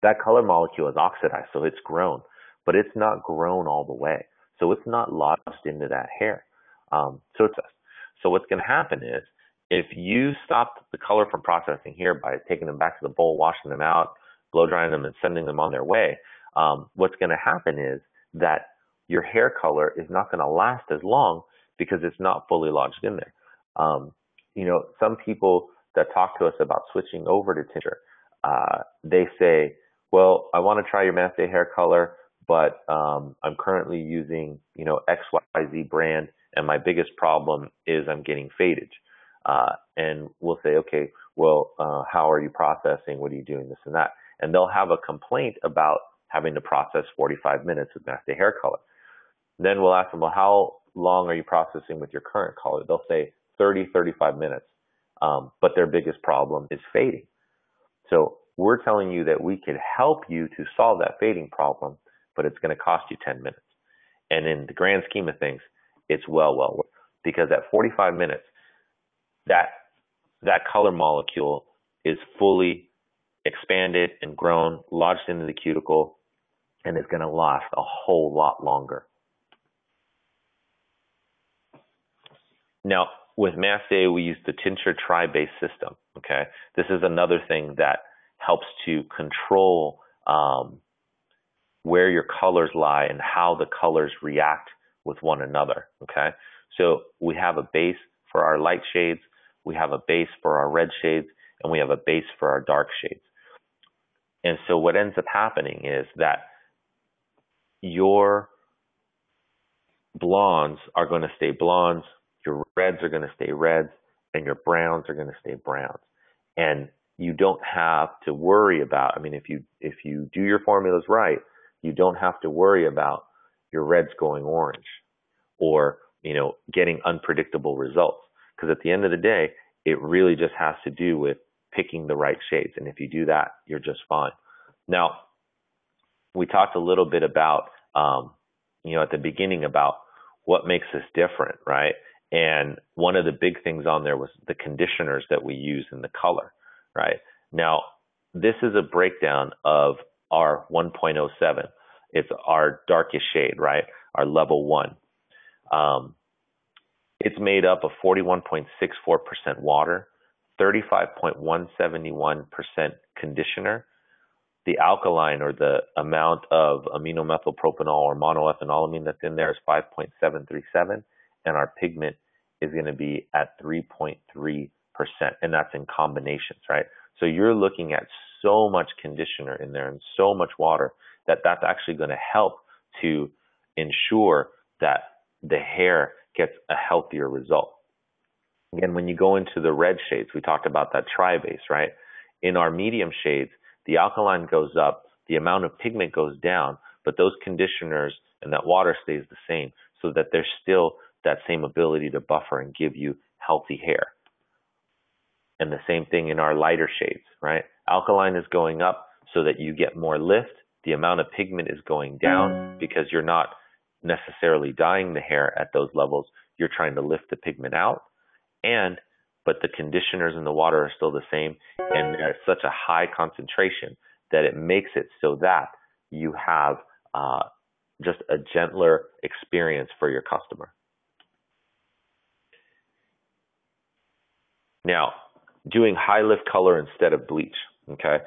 that color molecule is oxidized, so it's grown, but it's not grown all the way. So it's not lodged into that hair. So what's going to happen If you stop the color from processing here by taking them back to the bowl, washing them out, blow drying them, and sending them on their way, what's going to happen is that your hair color is not going to last as long because it's not fully lodged in there. Some people that talk to us about switching over to tincture, they say, well, I want to try your Mastey Hair Color, but I'm currently using, XYZ brand, and my biggest problem is I'm getting fadage. And we'll say, okay, well, how are you processing? What are you doing? This and that. And they'll have a complaint about having to process 45 minutes with Mastey Hair Color. Then we'll ask them, well, how long are you processing with your current color? They'll say 30, 35 minutes. But their biggest problem is fading. So we're telling you that we could help you to solve that fading problem, but it's going to cost you 10 minutes. And in the grand scheme of things, it's well worth, because at 45 minutes, that color molecule is fully expanded and grown, lodged into the cuticle, and is going to last a whole lot longer. Now, with Mastey, we use the tincture tri-base system. Okay, this is another thing that helps to control where your colors lie and how the colors react with one another. Okay, so we have a base for our light shades, we have a base for our red shades, and we have a base for our dark shades. And so what ends up happening is that your blondes are going to stay blondes, your reds are going to stay reds, and your browns are going to stay browns. And you don't have to worry about, if you do your formulas right, you don't have to worry about your reds going orange or, getting unpredictable results. Because at the end of the day, it really just has to do with picking the right shades. And if you do that, you're just fine. Now, we talked a little bit about, at the beginning about what makes us different, right? And one of the big things on there was the conditioners that we use in the color, right? Now, this is a breakdown of our 1.07. It's our darkest shade, right? Our level 1. It's made up of 41.64% water, 35.171% conditioner. The alkaline, or the amount of aminomethylpropanol or monoethanolamine that's in there, is 5.737, and our pigment is going to be at 3.3%, and that's in combinations, right? So you're looking at so much conditioner in there and so much water that that's actually going to help to ensure that the hair gets a healthier result. Again, when you go into the red shades, we talked about that tri-base, right? In our medium shades, the alkaline goes up, the amount of pigment goes down, but those conditioners and that water stays the same, so that there's still that same ability to buffer and give you healthy hair. And the same thing in our lighter shades, right? Alkaline is going up so that you get more lift. The amount of pigment is going down because you're not necessarily dyeing the hair at those levels. You're trying to lift the pigment out. But the conditioners in the water are still the same, and they're such a high concentration that it makes it so that you have just a gentler experience for your customer. Now, doing high lift color instead of bleach, okay?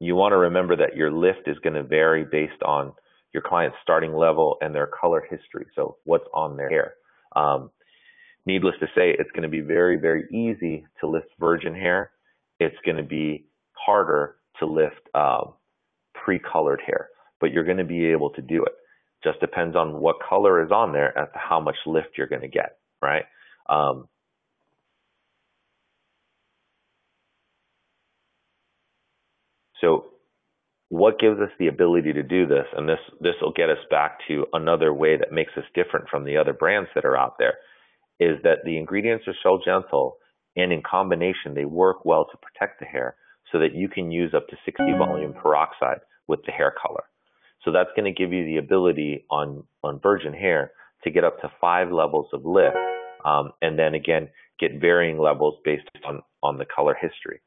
You want to remember that your lift is going to vary based on your client's starting level and their color history, so what's on their hair. Needless to say, it's going to be very, very easy to lift virgin hair. It's going to be harder to lift pre-colored hair, but you're going to be able to do it. Just depends on what color is on there as to how much lift you're going to get, right? So what gives us the ability to do this, and this will get us back to another way that makes us different from the other brands that are out there, is that the ingredients are so gentle, and in combination they work well to protect the hair, so that you can use up to 60 volume peroxide with the hair color. So that's going to give you the ability on virgin hair to get up to 5 levels of lift, and then again get varying levels based on the color history.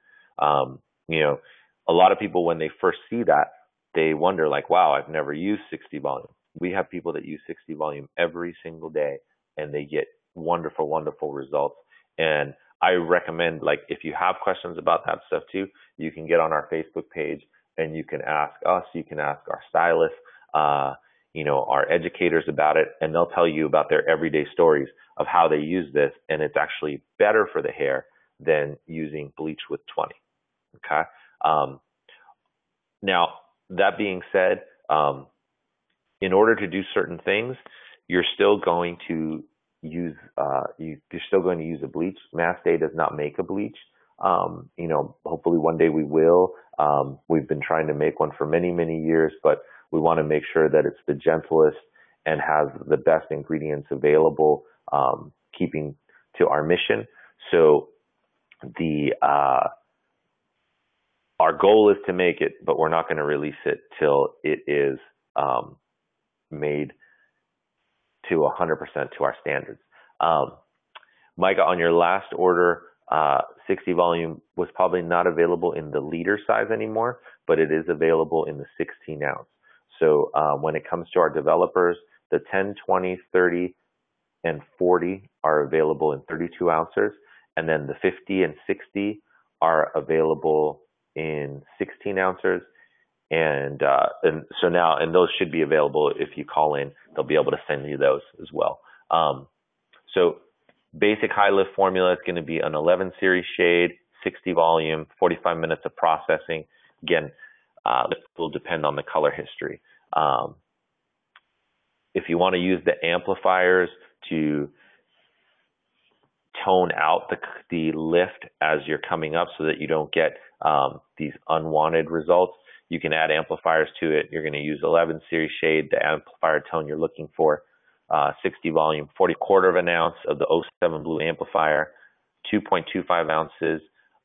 A lot of people, when they first see that, they wonder like, wow, I've never used 60 volume. We have people that use 60 volume every single day, and they get wonderful, wonderful results. And I recommend, like, if you have questions about that stuff too, you can get on our Facebook page and you can ask us, you can ask our stylists, our educators about it, and they'll tell you about their everyday stories of how they use this. And it's actually better for the hair than using bleach with 20. Okay. Now, that being said, in order to do certain things, you're still going to use a bleach. Mastey does not make a bleach. Hopefully one day we will. We've been trying to make one for many, many years, but we want to make sure that it's the gentlest and has the best ingredients available, keeping to our mission. So our goal is to make it, but we're not going to release it till it is made to 100% to our standards. Micah, on your last order, 60 volume was probably not available in the liter size anymore, but it is available in the 16 ounce. So when it comes to our developers, the 10, 20, 30, and 40 are available in 32 ounces, and then the 50 and 60 are available in 16 ounces. And those should be available if you call in. They'll be able to send you those as well. So basic high lift formula is going to be an 11 series shade, 60 volume, 45 minutes of processing. Again, it will depend on the color history. If you want to use the amplifiers to tone out the lift as you're coming up so that you don't get these unwanted results, you can add amplifiers to it. You're going to use 11 series shade, the amplifier tone you're looking for, 60 volume, 40/4 of an ounce of the 07 blue amplifier, 2.25 ounces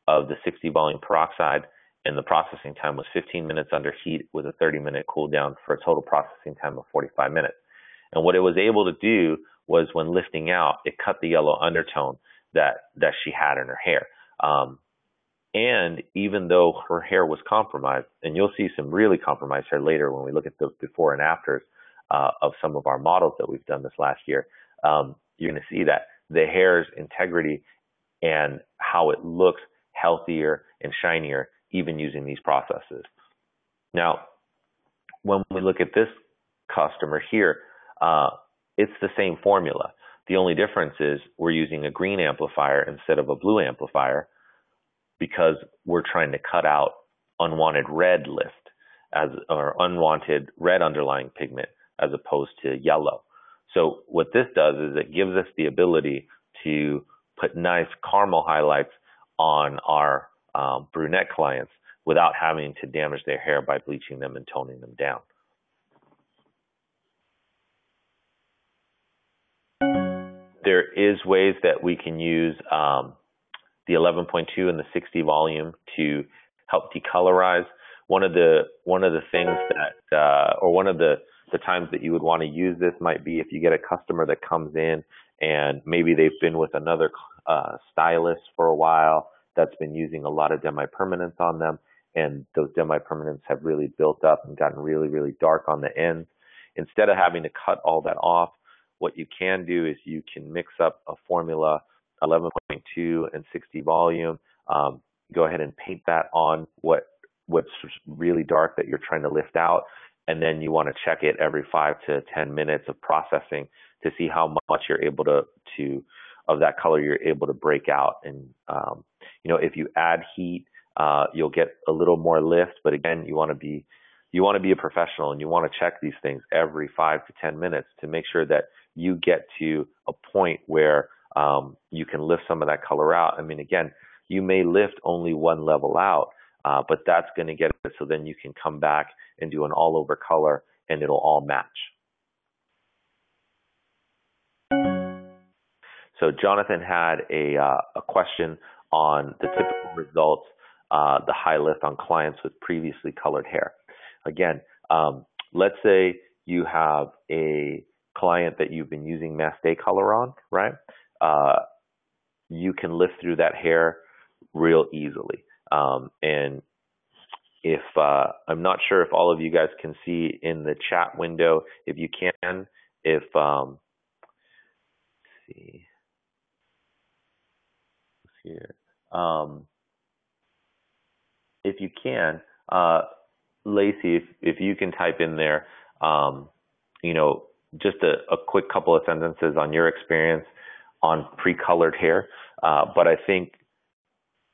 of the 60 volume peroxide, and the processing time was 15 minutes under heat with a 30-minute cool down for a total processing time of 45 minutes. And what it was able to do was, when lifting out, it cut the yellow undertone that she had in her hair. And even though her hair was compromised, and you'll see some really compromised hair later when we look at the before and afters of some of our models that we've done this last year, you're going to see that the hair's integrity and how it looks healthier and shinier, even using these processes. Now, when we look at this customer here, it's the same formula. The only difference is we're using a green amplifier instead of a blue amplifier, because we're trying to cut out unwanted red lift or unwanted red underlying pigment as opposed to yellow. So what this does is it gives us the ability to put nice caramel highlights on our brunette clients without having to damage their hair by bleaching them and toning them down. There is ways that we can use the 11.2 and the 60 volume to help decolorize. One of the things that, or one of the times that you would want to use this might be if you get a customer that comes in and maybe they've been with another stylist for a while that's been using a lot of demi-permanents on them, and those demi-permanents have really built up and gotten really, really dark on the ends. Instead of having to cut all that off, what you can do is you can mix up a formula 11.2 and 60 volume. Go ahead and paint that on what's really dark that you're trying to lift out, and then you want to check it every 5 to 10 minutes of processing to see how much you're able to of that color you're able to break out. And if you add heat, you'll get a little more lift. But again, you want to be a professional, and you want to check these things every 5 to 10 minutes to make sure that you get to a point where you can lift some of that color out. I mean, again, you may lift only one level out, but that's going to get it so then you can come back and do an all over color and it'll all match. So Jonathan had a question on the typical results, the high lift on clients with previously colored hair. Again, let's say you have a client that you've been using Mastey Color on, right? You can lift through that hair real easily. And if I'm not sure if all of you guys can see in the chat window, if you can, let's see. here. If you can, Lacey, if you can type in there, you know, just a quick couple of sentences on your experience on pre-colored hair. But I think,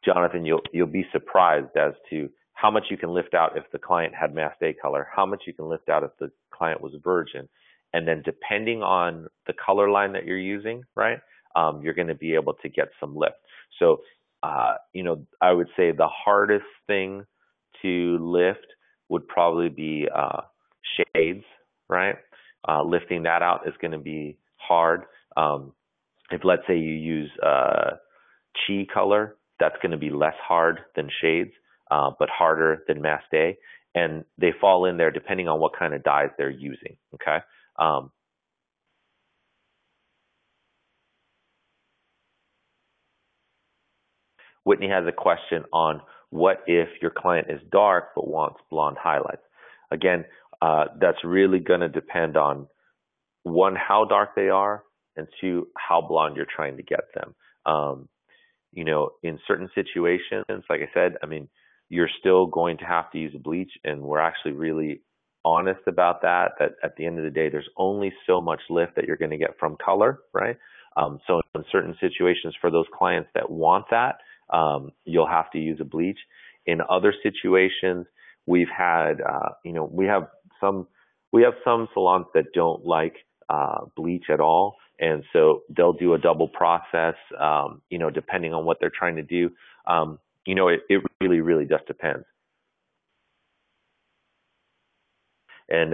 Jonathan, you'll be surprised as to how much you can lift out if the client had Mastey color, how much you can lift out if the client was virgin. And then depending on the color line that you're using, right, you're going to be able to get some lift. So, you know, I would say the hardest thing to lift would probably be shades, right? Lifting that out is going to be hard. If let's say you use Chi color, that's going to be less hard than shades, but harder than Mastey. And they fall in there depending on what kind of dyes they're using, okay? Whitney has a question on what if your client is dark but wants blonde highlights. Again, that's really going to depend on, one, how dark they are, and two, how blonde you're trying to get them. You know, in certain situations, like I said, I mean, you're still going to have to use a bleach, and we're actually really honest about that, that at the end of the day, there's only so much lift that you're going to get from color, right? So in certain situations for those clients that want that, you'll have to use a bleach. In other situations, we've had, you know, we have some salons that don't like bleach at all, and so they'll do a double process, you know, depending on what they're trying to do. You know, it really, really just depends. And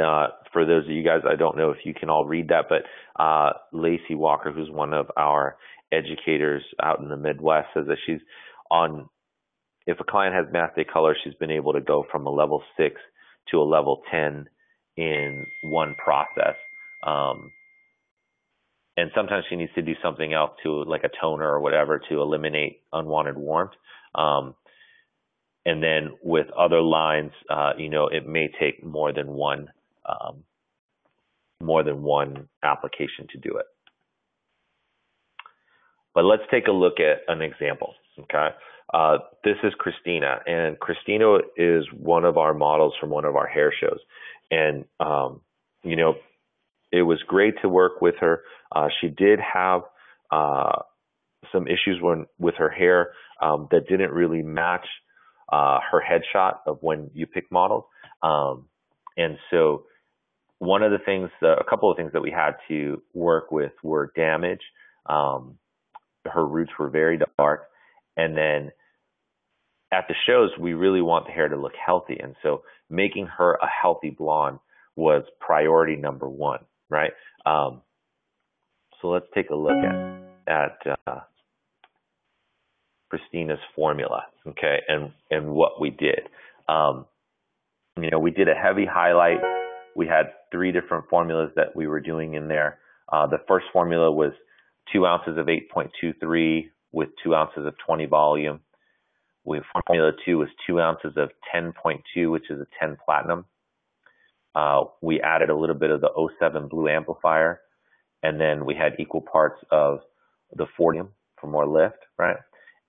for those of you guys, I don't know if you can all read that, but Lacey Walker, who's one of our educators out in the Midwest, says that she's on, if a client has Mastey color, she's been able to go from a level 6 to a level 10 in one process. And sometimes she needs to do something else to, like a toner or whatever, to eliminate unwanted warmth. And then with other lines, you know, it may take more than one application to do it. But let's take a look at an example, okay? This is Christina, and Christina is one of our models from one of our hair shows. And, you know, it was great to work with her. She did have some issues with her hair that didn't really match her headshot of when you pick models. And so one of the things, a couple of things that we had to work with were damage. Her roots were very dark. And then at the shows, we really want the hair to look healthy. And so making her a healthy blonde was priority number one, right? So let's take a look at Christina's formula, okay, and what we did. You know, we did a heavy highlight. We had 3 different formulas that we were doing in there. The first formula was 2 ounces of 8.23 with 2 ounces of 20 volume. Formula 2 was 2 ounces of 10.2, which is a 10 platinum. We added a little bit of the 07 blue amplifier, and then we had equal parts of the 40 for more lift, right?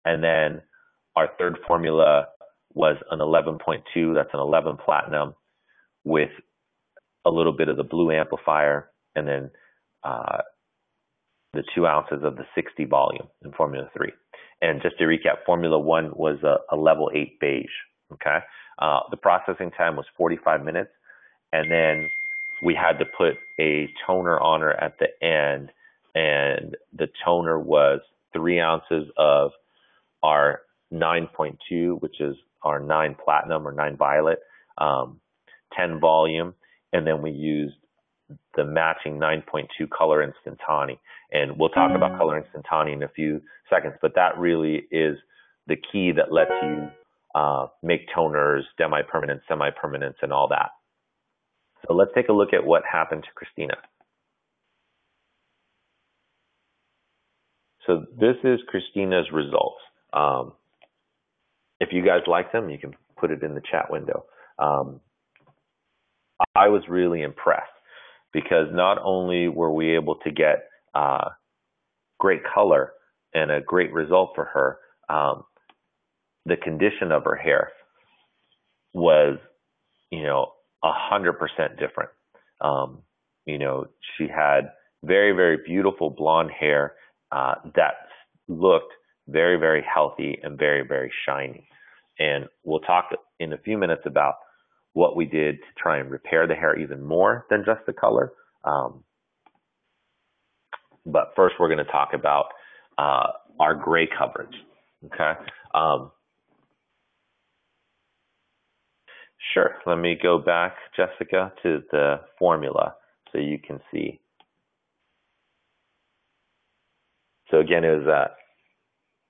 And then our third formula was an 11.2, that's an 11 platinum, with a little bit of the blue amplifier, and then the 2 ounces of the 60 volume in Formula 3. And just to recap, Formula 1 was a level 8 beige, okay? The processing time was 45 minutes, and then we had to put a toner on her at the end, and the toner was 3 ounces of our 9.2, which is our 9 platinum or 9 violet, 10 volume, and then we used the matching 9.2 color instantani. And we'll talk about color instantani in a few seconds, but that really is the key that lets you make toners, demi-permanent, semi-permanents, and all that. So let's take a look at what happened to Christina. So this is Christina's results. If you guys like them, you can put it in the chat window. I was really impressed because not only were we able to get great color and a great result for her, the condition of her hair was, 100% different. She had very, very beautiful blonde hair that looked very, very healthy and very, very shiny. And we'll talk in a few minutes about what we did to try and repair the hair even more than just the color. But first, we're going to talk about our gray coverage. Okay. Sure. Let me go back, Jessica, to the formula so you can see. So again, it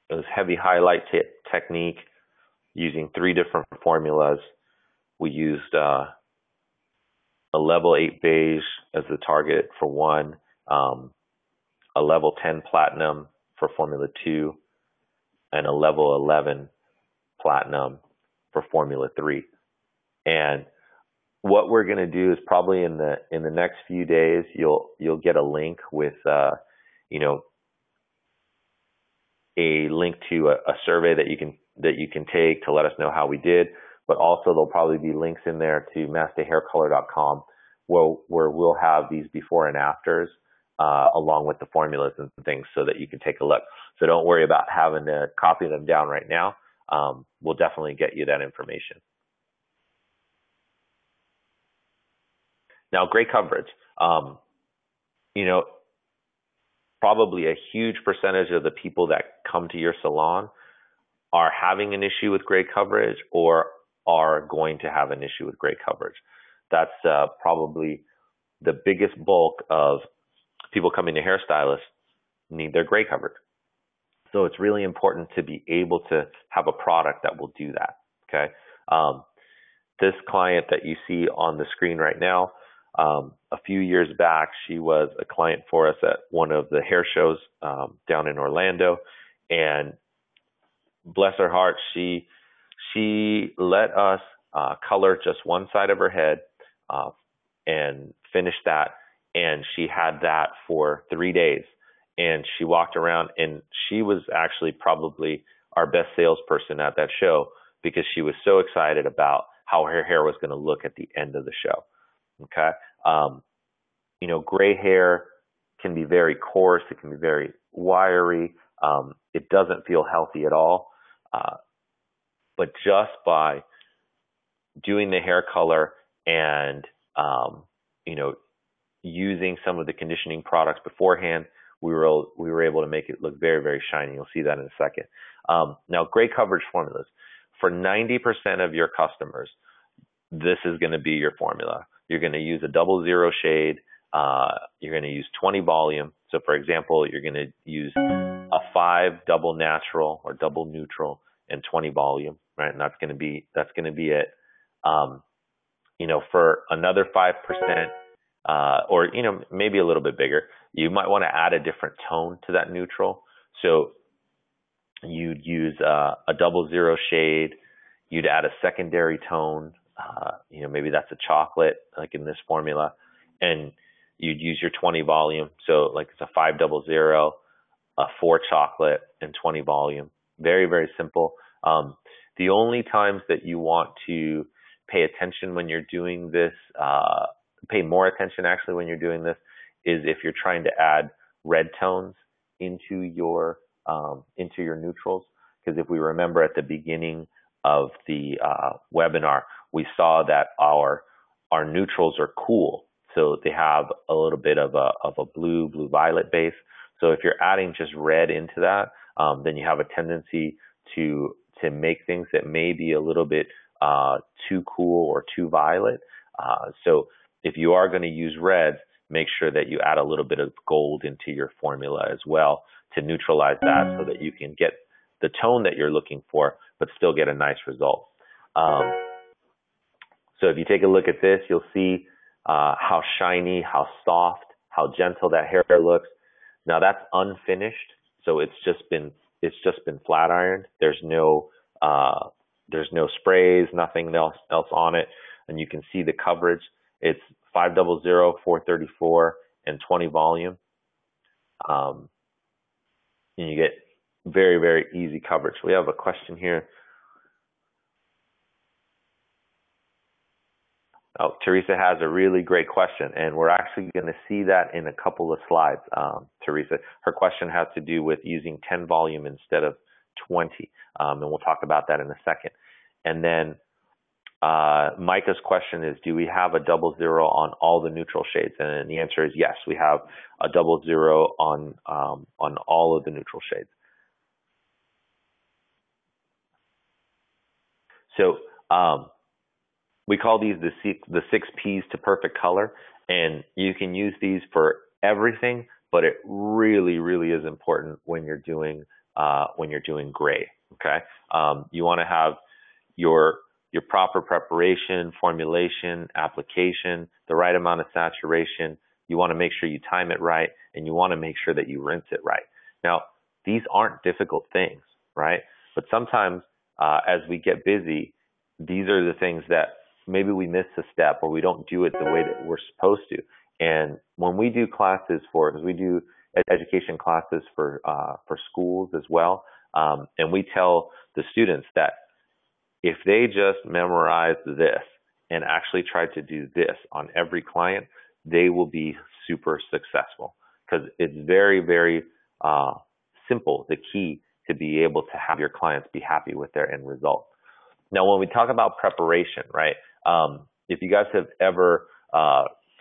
was heavy highlight technique using 3 different formulas. We used a level 8 beige as the target for 1, a level 10 platinum for formula 2, and a level 11 platinum for formula 3. And what we're going to do is probably in the next few days, you'll get a link with a link to a survey that you can take to let us know how we did. But also there'll probably be links in there to masteyhaircolor.com where we'll have these before and afters along with the formulas and things so that you can take a look. So don't worry about having to copy them down right now. We'll definitely get you that information. Now, gray coverage. Probably a huge percentage of the people that come to your salon are having an issue with gray coverage or are going to have an issue with gray coverage. That's probably the biggest bulk of people coming to hairstylists need their gray coverage. So it's really important to be able to have a product that will do that. Okay. This client that you see on the screen right now, a few years back, she was a client for us at one of the hair shows down in Orlando, and bless her heart, she let us color just one side of her head and finish that, and she had that for 3 days, and she walked around, and she was actually probably our best salesperson at that show because she was so excited about how her hair was going to look at the end of the show. Okay. Gray hair can be very coarse. It can be very wiry. It doesn't feel healthy at all. But just by doing the hair color and, using some of the conditioning products beforehand, we were able to make it look very, very shiny. You'll see that in a second. Now, gray coverage formulas. For 90% of your customers, this is going to be your formula. You're going to use a 00 shade. You're going to use 20 volume. So for example, you're going to use a 5 double natural or double neutral and 20 volume, right? And that's going to be it. For another 5%, or, maybe a little bit bigger, you might want to add a different tone to that neutral. So you'd use a 00 shade. You'd add a secondary tone. Maybe that's a chocolate, like in this formula, and you'd use your 20 volume. So like it's a 500, a 4 chocolate, and 20 volume. Very, very simple. The only times that you want to pay attention when you're doing this, pay more attention actually when you're doing this, is if you're trying to add red tones into your neutrals. Because if we remember at the beginning of the webinar, we saw that our neutrals are cool, so they have a little bit of a blue-violet base. So if you're adding just red into that, then you have a tendency to make things that may be a little bit too cool or too violet. So if you are going to use reds, make sure that you add a little bit of gold into your formula as well to neutralize that, so that you can get the tone that you're looking for, but still get a nice result. So if you take a look at this, you'll see how shiny, how soft, how gentle that hair looks. Now that's unfinished, so it's just been flat ironed. There's no sprays, nothing else on it, and you can see the coverage. It's 500, 434, and 20 volume. And you get very, very easy coverage. We have a question here. Oh, Teresa has a really great question, and we're actually going to see that in a couple of slides, Teresa. Her question has to do with using 10 volume instead of 20, and we'll talk about that in a second. And then Micah's question is, do we have a 00 on all the neutral shades? And the answer is yes, we have a 00 on all of the neutral shades. So we call these the 6 P's to perfect color, and you can use these for everything, but it really, really is important when you're doing gray. Okay, you want to have your proper preparation, formulation, application, the right amount of saturation. You want to make sure you time it right, and you want to make sure that you rinse it right. Now, these aren't difficult things, right? But sometimes as we get busy, these are the things that maybe we miss a step or we don't do it the way that we're supposed to. And when we do classes because we do education classes for schools as well, and we tell the students that if they just memorize this and actually try to do this on every client, they will be super successful, because it's very, very simple, the key to be able to have your clients be happy with their end result. Now, when we talk about preparation, right, if you guys have ever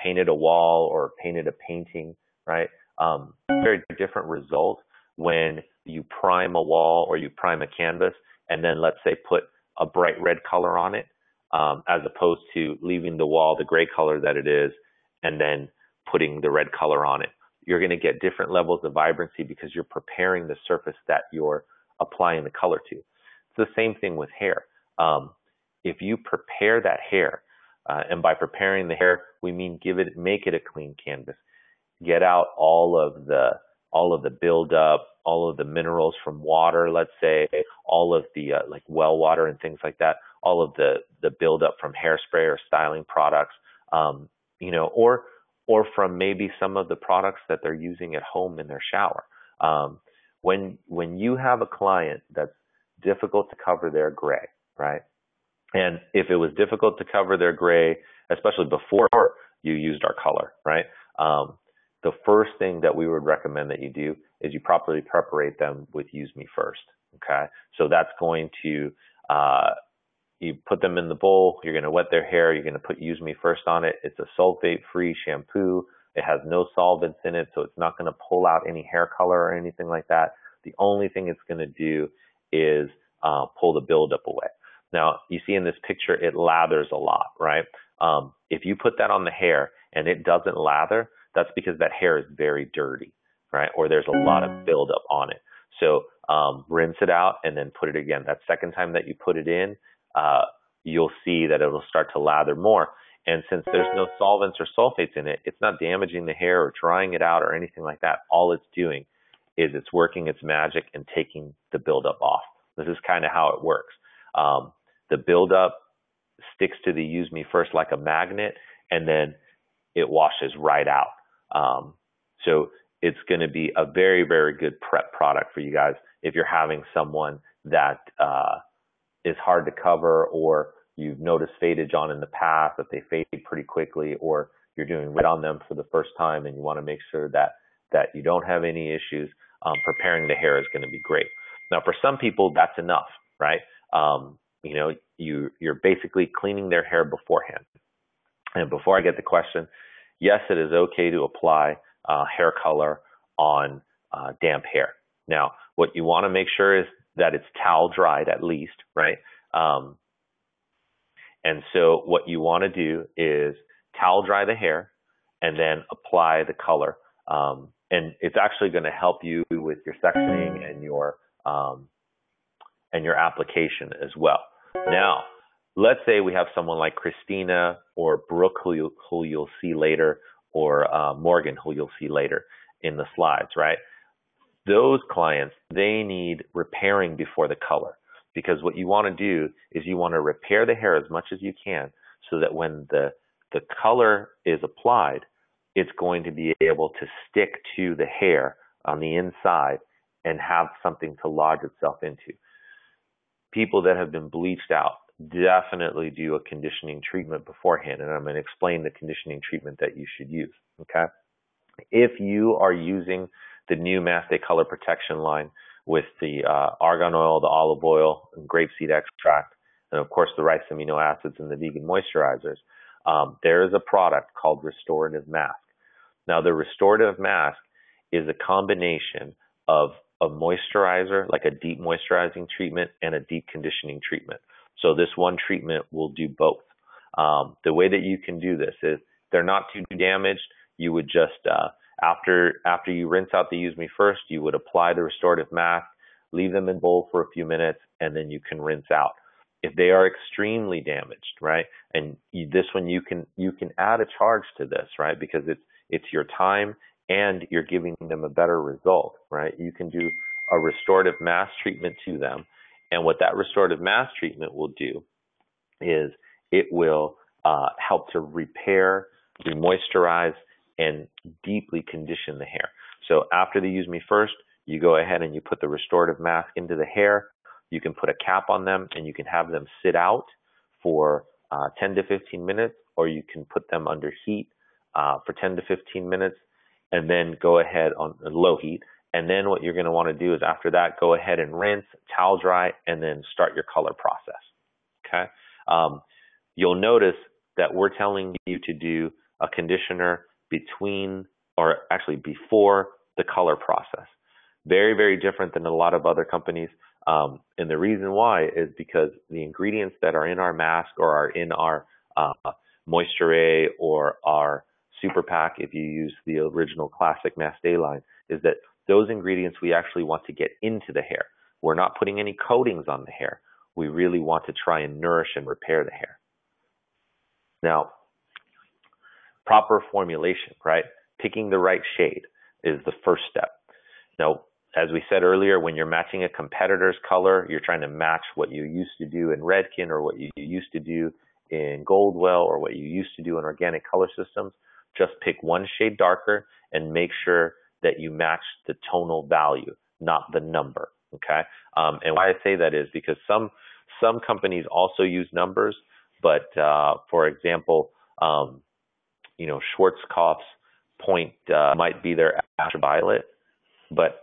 painted a wall or painted a painting, right, very different result when you prime a wall or you prime a canvas and then, let's say, put a bright red color on it, as opposed to leaving the wall the gray color that it is and then putting the red color on it. You're going to get different levels of vibrancy because you're preparing the surface that you're applying the color to. It's the same thing with hair. If you prepare that hair, and by preparing the hair, we mean make it a clean canvas. Get out all of the buildup, all of the minerals from water, let's say, all of the like well water and things like that, all of the buildup from hairspray or styling products, or from maybe some of the products that they're using at home in their shower. When you have a client that's difficult to cover their gray, right? And if it was difficult to cover their gray, especially before you used our color, right? The first thing that we would recommend that you do is you properly preparate them with Use Me First, okay? So that's going to, you put them in the bowl, you're going to wet their hair, you're going to put Use Me First on it. It's a sulfate-free shampoo. It has no solvents in it, so it's not going to pull out any hair color or anything like that. The only thing it's going to do is pull the buildup away. Now, you see in this picture, it lathers a lot, right? If you put that on the hair and it doesn't lather, that's because that hair is very dirty, right? Or there's a lot of buildup on it. So rinse it out and then put it again. That second time that you put it in, you'll see that it'll start to lather more. And since there's no solvents or sulfates in it, it's not damaging the hair or drying it out or anything like that. All it's doing is it's working its magic and taking the buildup off. This is kind of how it works. The buildup sticks to the Use Me First like a magnet, and then it washes right out. So it's going to be a very, very good prep product for you guys if you're having someone that is hard to cover, or you've noticed fadage on in the past, that they fade pretty quickly, or you're doing red on them for the first time and you want to make sure that you don't have any issues. Preparing the hair is going to be great. Now, for some people, that's enough, right? You're basically cleaning their hair beforehand. And before I get the question, yes, it is okay to apply hair color on damp hair. Now, what you want to make sure is that it's towel dried at least, right? And so what you want to do is towel dry the hair and then apply the color. And it's actually going to help you with your sectioning and your application as well. Now, let's say we have someone like Christina or Brooke, who you'll see later, or Morgan, who you'll see later in the slides, right? Those clients, they need repairing before the color, because what you want to do is you want to repair the hair as much as you can, so that when the color is applied, it's going to be able to stick to the hair on the inside and have something to lodge itself into. People that have been bleached out definitely do a conditioning treatment beforehand, and I'm going to explain the conditioning treatment that you should use, okay? If you are using the new Mastey Color Protection line with the argan oil, the olive oil, and grapeseed extract, and of course the rice amino acids and the vegan moisturizers, there is a product called Restorative Mask. Now, the Restorative Mask is a combination of a moisturizer, like a deep moisturizing treatment, and a deep conditioning treatment. So this one treatment will do both. The way that you can do this is, they're not too damaged. You would just, after you rinse out the Use Me First, you would apply the Restorative Mask, leave them in bowl for a few minutes, and then you can rinse out. If they are extremely damaged, right, and this one you can add a charge to this, right, because it's your time and you're giving them a better result, right? You can do a restorative mask treatment to them, and what that restorative mask treatment will do is it will help to repair, remoisturize, and deeply condition the hair. So after the Use Me First, you go ahead and you put the restorative mask into the hair. You can put a cap on them and you can have them sit out for 10 to 15 minutes, or you can put them under heat for 10 to 15 minutes and then go ahead on low heat. And then what you're going to want to do is after that, go ahead and rinse, towel dry, and then start your color process. Okay. You'll notice that we're telling you to do a conditioner between, or actually before, the color process. Very, very different than a lot of other companies. And the reason why is because the ingredients that are in our mask or are in our Moisture or our Super Pack, if you use the original classic Mastey line, is that those ingredients we actually want to get into the hair. We're not putting any coatings on the hair. We really want to try and nourish and repair the hair. Now, proper formulation, right? Picking the right shade is the first step. Now, as we said earlier, when you're matching a competitor's color, you're trying to match what you used to do in Redken or what you used to do in Goldwell or what you used to do in Organic Color Systems. Just pick one shade darker and make sure that you match the tonal value, not the number, okay? And why I say that is because some companies also use numbers, but for example, Schwarzkopf's point might be their ultraviolet, but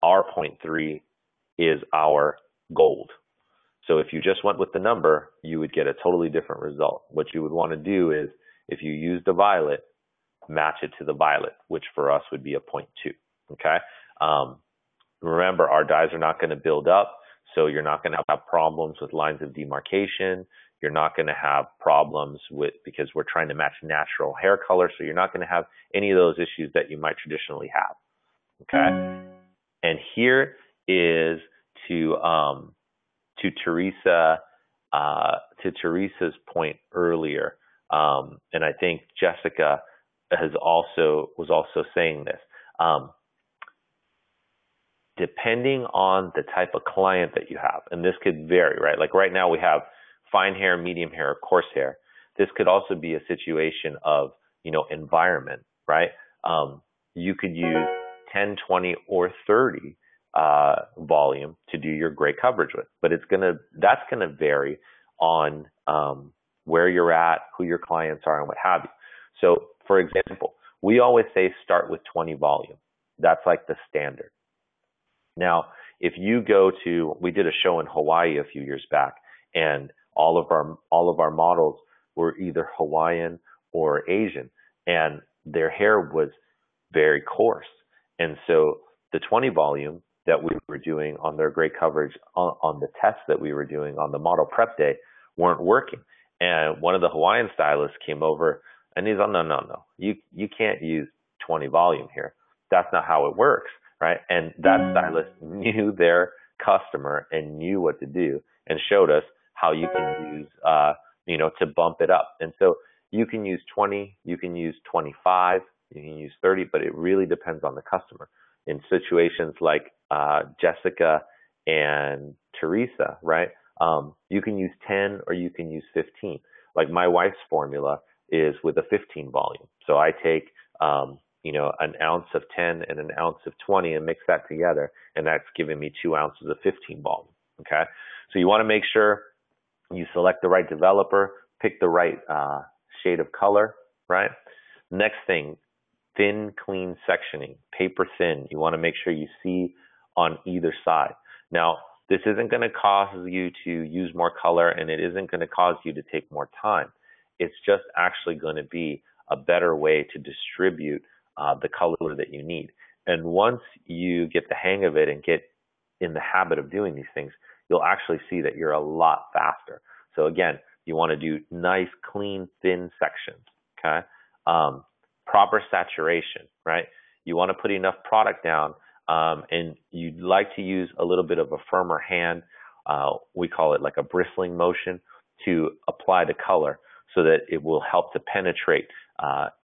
our 0.3 is our gold. So if you just went with the number, you would get a totally different result. What you would want to do is, if you use the violet, match it to the violet, which for us would be a 0.2, okay? Remember, our dyes are not going to build up, so you're not going to have problems with lines of demarcation. You're not going to have problems because we're trying to match natural hair color, so you're not going to have any of those issues that you might traditionally have, okay? And here is to Teresa's point earlier, and I think Jessica was also saying this. Depending on the type of client that you have, and this could vary, right? Like right now we have fine hair, medium hair, or coarse hair. This could also be a situation of, environment, right? You could use 10, 20, or 30 volume to do your gray coverage with, but that's gonna vary on where you're at, who your clients are, and what have you. So, for example, we always say start with 20 volume. That's like the standard. Now, if you go to, we did a show in Hawaii a few years back, and all of our models were either Hawaiian or Asian, and their hair was very coarse. And so the 20 volume that we were doing on their gray coverage on the tests that we were doing on the model prep day weren't working. And one of the Hawaiian stylists came over and he's like, no, you can't use 20 volume here. That's not how it works, right? And that stylist knew their customer and knew what to do and showed us how you can use, to bump it up. And so you can use 20, you can use 25, you can use 30, but it really depends on the customer. In situations like Jessica and Teresa, right? You can use 10 or you can use 15. Like my wife's formula is with a 15 volume. So I take an ounce of 10 and an ounce of 20 and mix that together, and that's giving me 2 ounces of 15 balm. Okay, so you want to make sure you select the right developer, pick the right shade of color, right? Next thing, thin, clean sectioning, paper thin. You want to make sure you see on either side. Now, this isn't going to cause you to use more color, and it isn't going to cause you to take more time. It's just actually going to be a better way to distribute the color that you need. And once you get the hang of it and get in the habit of doing these things, you'll actually see that you're a lot faster. So again, you want to do nice, clean, thin sections, okay? Proper saturation, right? You want to put enough product down, and you'd like to use a little bit of a firmer hand. We call it like a bristling motion to apply the color so that it will help to penetrate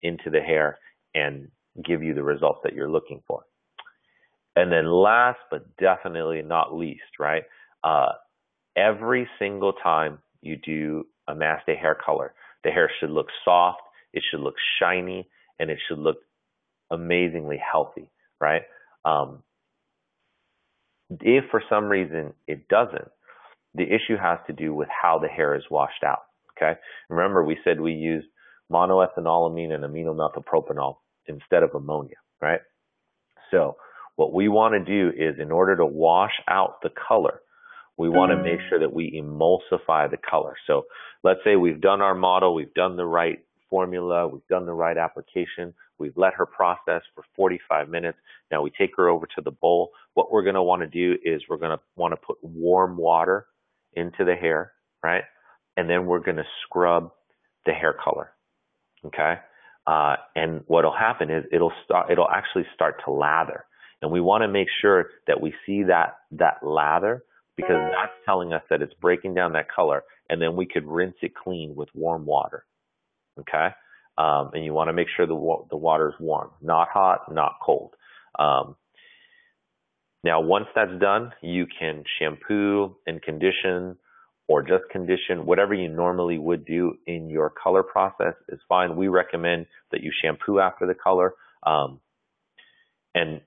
into the hair and give you the results that you're looking for. And then last but definitely not least, right? Every single time you do a Mastey hair color, the hair should look soft, it should look shiny, and it should look amazingly healthy, right? If for some reason it doesn't, the issue has to do with how the hair is washed out, okay? Remember, we said we used monoethanolamine and aminomethylpropanol instead of ammonia, right? So what we want to do is, in order to wash out the color, we want to make sure that we emulsify the color. So let's say we've done our model, we've done the right formula, we've done the right application, we've let her process for 45 minutes. Now we take her over to the bowl. What we're going to want to do is we're going to want to put warm water into the hair, right? And then we're going to scrub the hair color, okay? And what'll happen is it'll actually start to lather. And we want to make sure that we see that lather, because that's telling us that it's breaking down that color, and then we could rinse it clean with warm water, okay? And you want to make sure the water is warm, not hot, not cold. Now, once that's done, you can shampoo and condition, or just condition. Whatever you normally would do in your color process is fine. We recommend that you shampoo after the color. And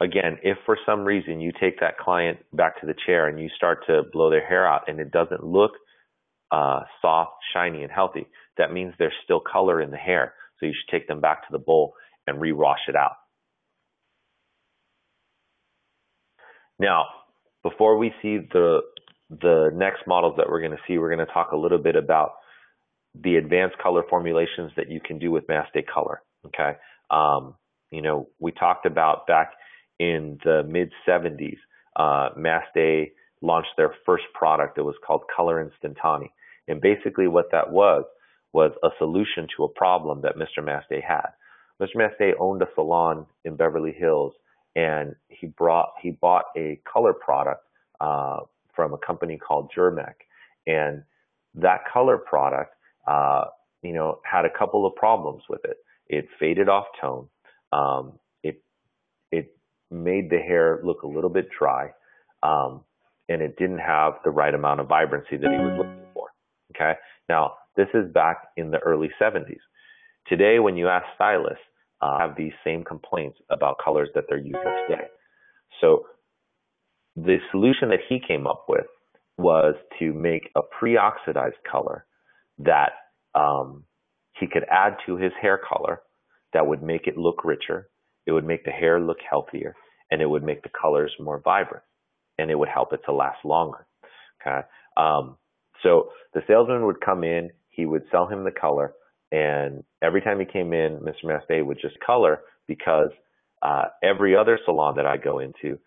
again, if for some reason you take that client back to the chair and you start to blow their hair out and it doesn't look soft, shiny, and healthy, that means there's still color in the hair. So you should take them back to the bowl and re-wash it out. Now, before we see the next models that we're going to see, we're going to talk a little bit about the advanced color formulations that you can do with Mastey Color, okay? We talked about back in the mid-70s, Mastey launched their first product that was called Color Instantani. And basically what that was a solution to a problem that Mr. Mastey had. Mr. Mastey owned a salon in Beverly Hills, and he bought a color product from a company called Germec. And that color product, had a couple of problems with it. It faded off tone. It made the hair look a little bit dry, and it didn't have the right amount of vibrancy that he was looking for. Okay. Now, this is back in the early 70s. Today, when you ask stylists, have these same complaints about colors that they're using today. So the solution that he came up with was to make a pre-oxidized color that he could add to his hair color that would make it look richer, it would make the hair look healthier, and it would make the colors more vibrant, and it would help it to last longer. Okay. So the salesman would come in, he would sell him the color, and every time he came in, Mr. Mastey would just color, because every other salon that I go into,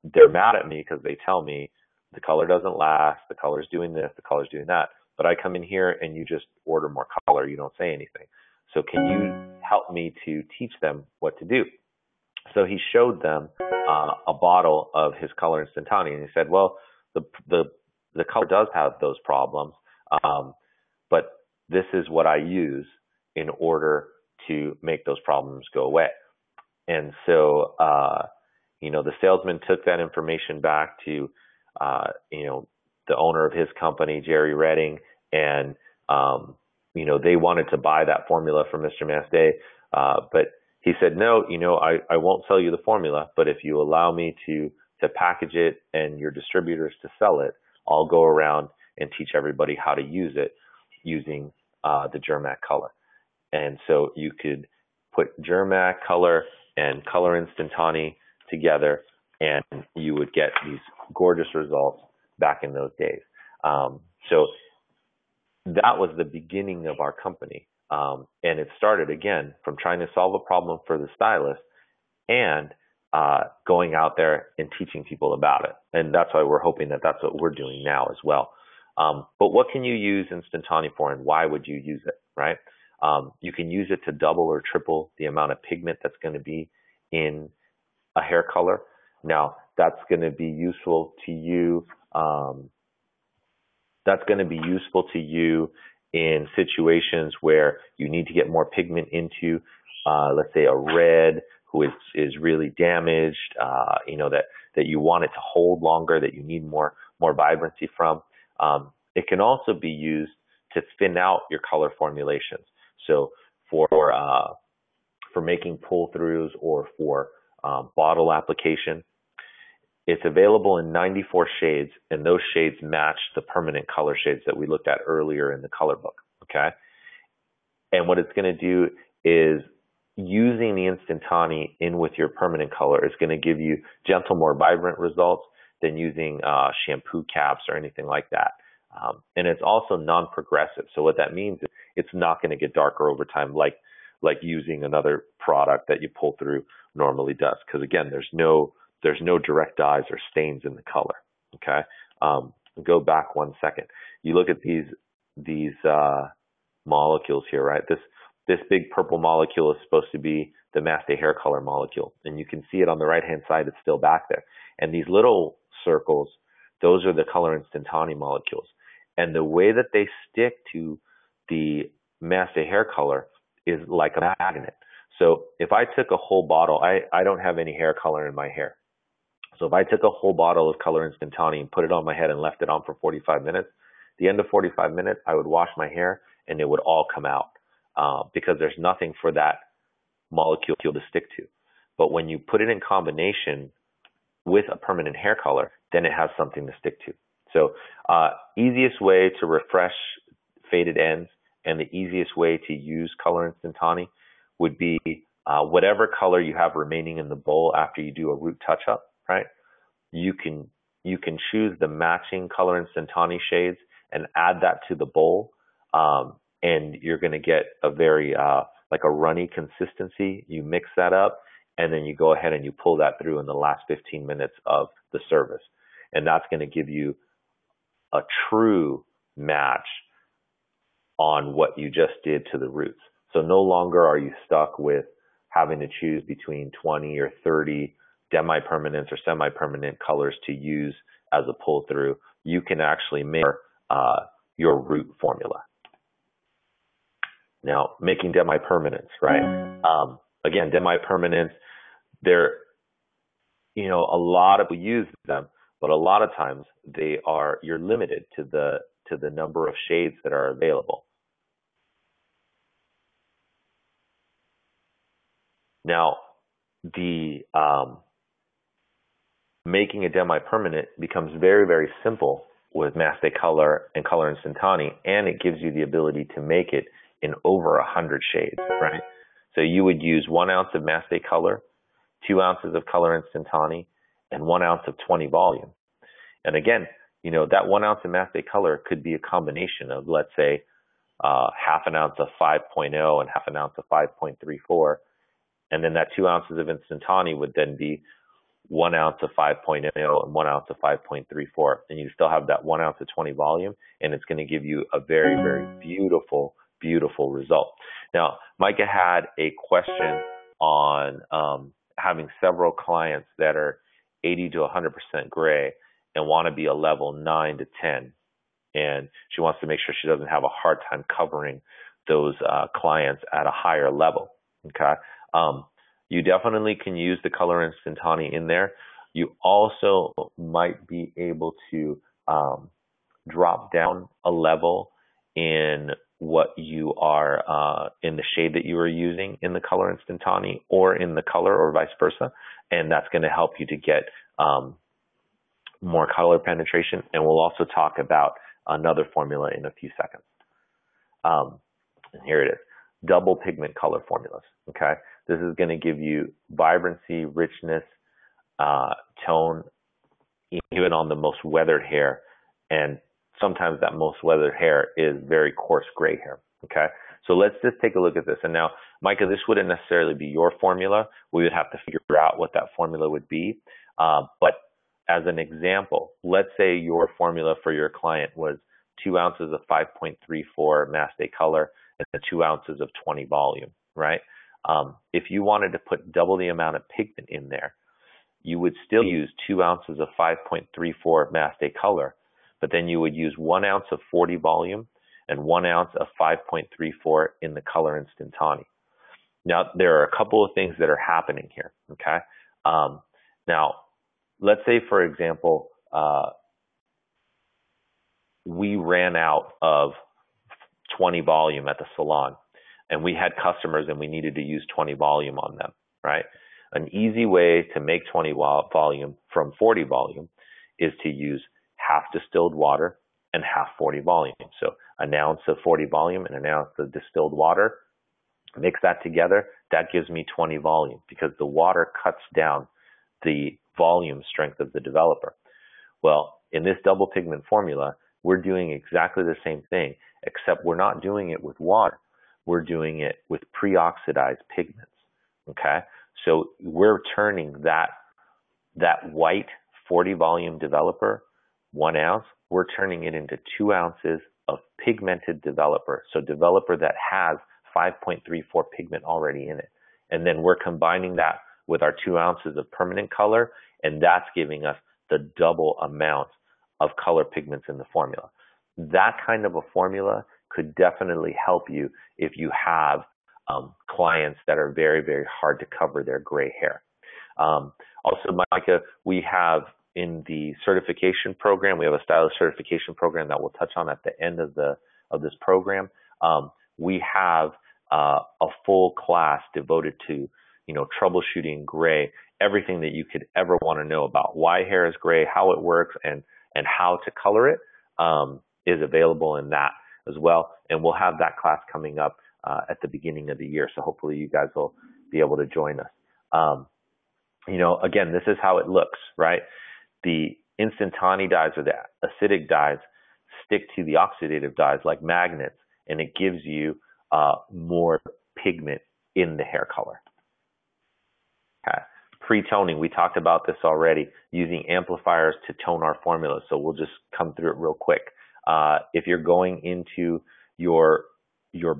they're mad at me because they tell me the color doesn't last, the color's doing this, the color's doing that. But I come in here and you just order more color, you don't say anything. So can you help me to teach them what to do? So he showed them a bottle of his Color Instantani, and he said, well, the color does have those problems, but this is what I use in order to make those problems go away. And so, the salesman took that information back to, the owner of his company, Jerry Redding, and, they wanted to buy that formula from Mr. Mastey, but he said, no, I won't sell you the formula, but if you allow me to package it and your distributors to sell it, I'll go around and teach everybody how to use it using the Germac color. And so you could put Germac color and Color Instantani together, and you would get these gorgeous results back in those days. So that was the beginning of our company. And it started, again, from trying to solve a problem for the stylist and going out there and teaching people about it. And that's why we're hoping that that's what we're doing now as well. But what can you use Instantani for, and why would you use it, right? You can use it to double or triple the amount of pigment that's going to be in a hair color. Now, that's going to be useful to you. In situations where you need to get more pigment into, let's say, a red who is really damaged, that you want it to hold longer, that you need more vibrancy from. It can also be used to thin out your color formulations. So for making pull-throughs or for bottle application, it's available in 94 shades, and those shades match the permanent color shades that we looked at earlier in the color book, okay? And what it's going to do is, using the Instantani in with your permanent color is going to give you gentle, more vibrant results than using shampoo caps or anything like that. And it's also non-progressive. So what that means is it's not going to get darker over time like using another product that you pull through normally does. Because again, there's no direct dyes or stains in the color. Okay. Go back 1 second. You look at these molecules here, right? This big purple molecule is supposed to be the Mastey Hair Color molecule. And you can see it on the right-hand side. It's still back there. And these little circles, those are the Color Instantani molecules. And the way that they stick to the Mastey Hair Color is like a magnet. So if I took a whole bottle, I don't have any hair color in my hair. So if I took a whole bottle of Color Instantani and put it on my head and left it on for 45 minutes, the end of 45 minutes, I would wash my hair and it would all come out because there's nothing for that molecule to stick to. But when you put it in combination with a permanent hair color, then it has something to stick to. So easiest way to refresh faded ends and the easiest way to use Color Instantani would be whatever color you have remaining in the bowl after you do a root touch-up, right? You can choose the matching Color Instantani shades and add that to the bowl, and you're going to get a very like a runny consistency. You mix that up, and then you go ahead and you pull that through in the last 15 minutes of the service. And that's going to give you a true match on what you just did to the roots. So no longer are you stuck with having to choose between 20 or 30 demi-permanents or semi-permanent colors to use as a pull-through. You can actually make your root formula. Now, making demi-permanents, right? Again, demi-permanents, they're, a lot of people use them, but a lot of times you're limited to the number of shades that are available. Now, the making a demi-permanent becomes very, very simple with Mastey Color and Color Instantani, and it gives you the ability to make it in over 100 shades, right? So you would use 1 ounce of Mastey Color, 2 ounces of Color Instantani, and 1 ounce of 20 volume. And again, that 1 ounce of Mastey Color could be a combination of, let's say, half an ounce of 5.0 and half an ounce of 5.34. And then that 2 ounces of Instantani would then be 1 ounce of 5.0 and 1 ounce of 5.34. And you still have that 1 ounce of 20 volume, and it's going to give you a very, very beautiful, beautiful result. Now, Micah had a question on having several clients that are 80 to 100% gray and want to be a level 9 to 10. And she wants to make sure she doesn't have a hard time covering those clients at a higher level. Okay. You definitely can use the Color Instantani in there. You also might be able to drop down a level in what you are in the shade that you are using in the color instantani or in the color or vice versa. And that's going to help you to get more color penetration. And we'll also talk about another formula in a few seconds. And here it is. Double pigment color formulas. Okay. This is going to give you vibrancy, richness, tone, even on the most weathered hair. And sometimes that most weathered hair is very coarse gray hair. Okay. So let's just take a look at this. And now, Micah, this wouldn't necessarily be your formula. We would have to figure out what that formula would be. But as an example, let's say your formula for your client was 2 ounces of 5.34 Mastey Color and 2 ounces of 20 volume, right? If you wanted to put double the amount of pigment in there, you would still use 2 ounces of 5.34 Mastey Color, but then you would use 1 ounce of 40 volume and 1 ounce of 5.34 in the color instantani. Now, there are a couple of things that are happening here, okay? Now, let's say, for example, we ran out of 20 volume at the salon, and we had customers and we needed to use 20 volume on them, right? An easy way to make 20 volume from 40 volume is to use half distilled water and half 40 volume. So an ounce of 40 volume and an ounce of distilled water, mix that together, that gives me 20 volume because the water cuts down the volume strength of the developer. Well, in this double pigment formula, we're doing exactly the same thing, except we're not doing it with water. We're doing it with pre-oxidized pigments, okay? So we're turning that white 40 volume developer, 1 ounce, we're turning it into 2 ounces of pigmented developer. So developer that has 5.34 pigment already in it. And then we're combining that with our 2 ounces of permanent color, and that's giving us the double amount of color pigments in the formula. That kind of a formula could definitely help you if you have clients that are very, very hard to cover their gray hair. Also, Micah, we have in the certification program, we have a stylist certification program that we'll touch on at the end of this program. We have a full class devoted to, troubleshooting gray, everything that you could ever want to know about why hair is gray, how it works, and how to color it is available in that as well. And we'll have that class coming up at the beginning of the year. So hopefully you guys will be able to join us. Again, this is how it looks, right? The instantani dyes or the acidic dyes stick to the oxidative dyes like magnets, and it gives you more pigment in the hair color. Okay. Pre-toning, we talked about this already, using amplifiers to tone our formula. So we'll just come through it real quick. If you're going into your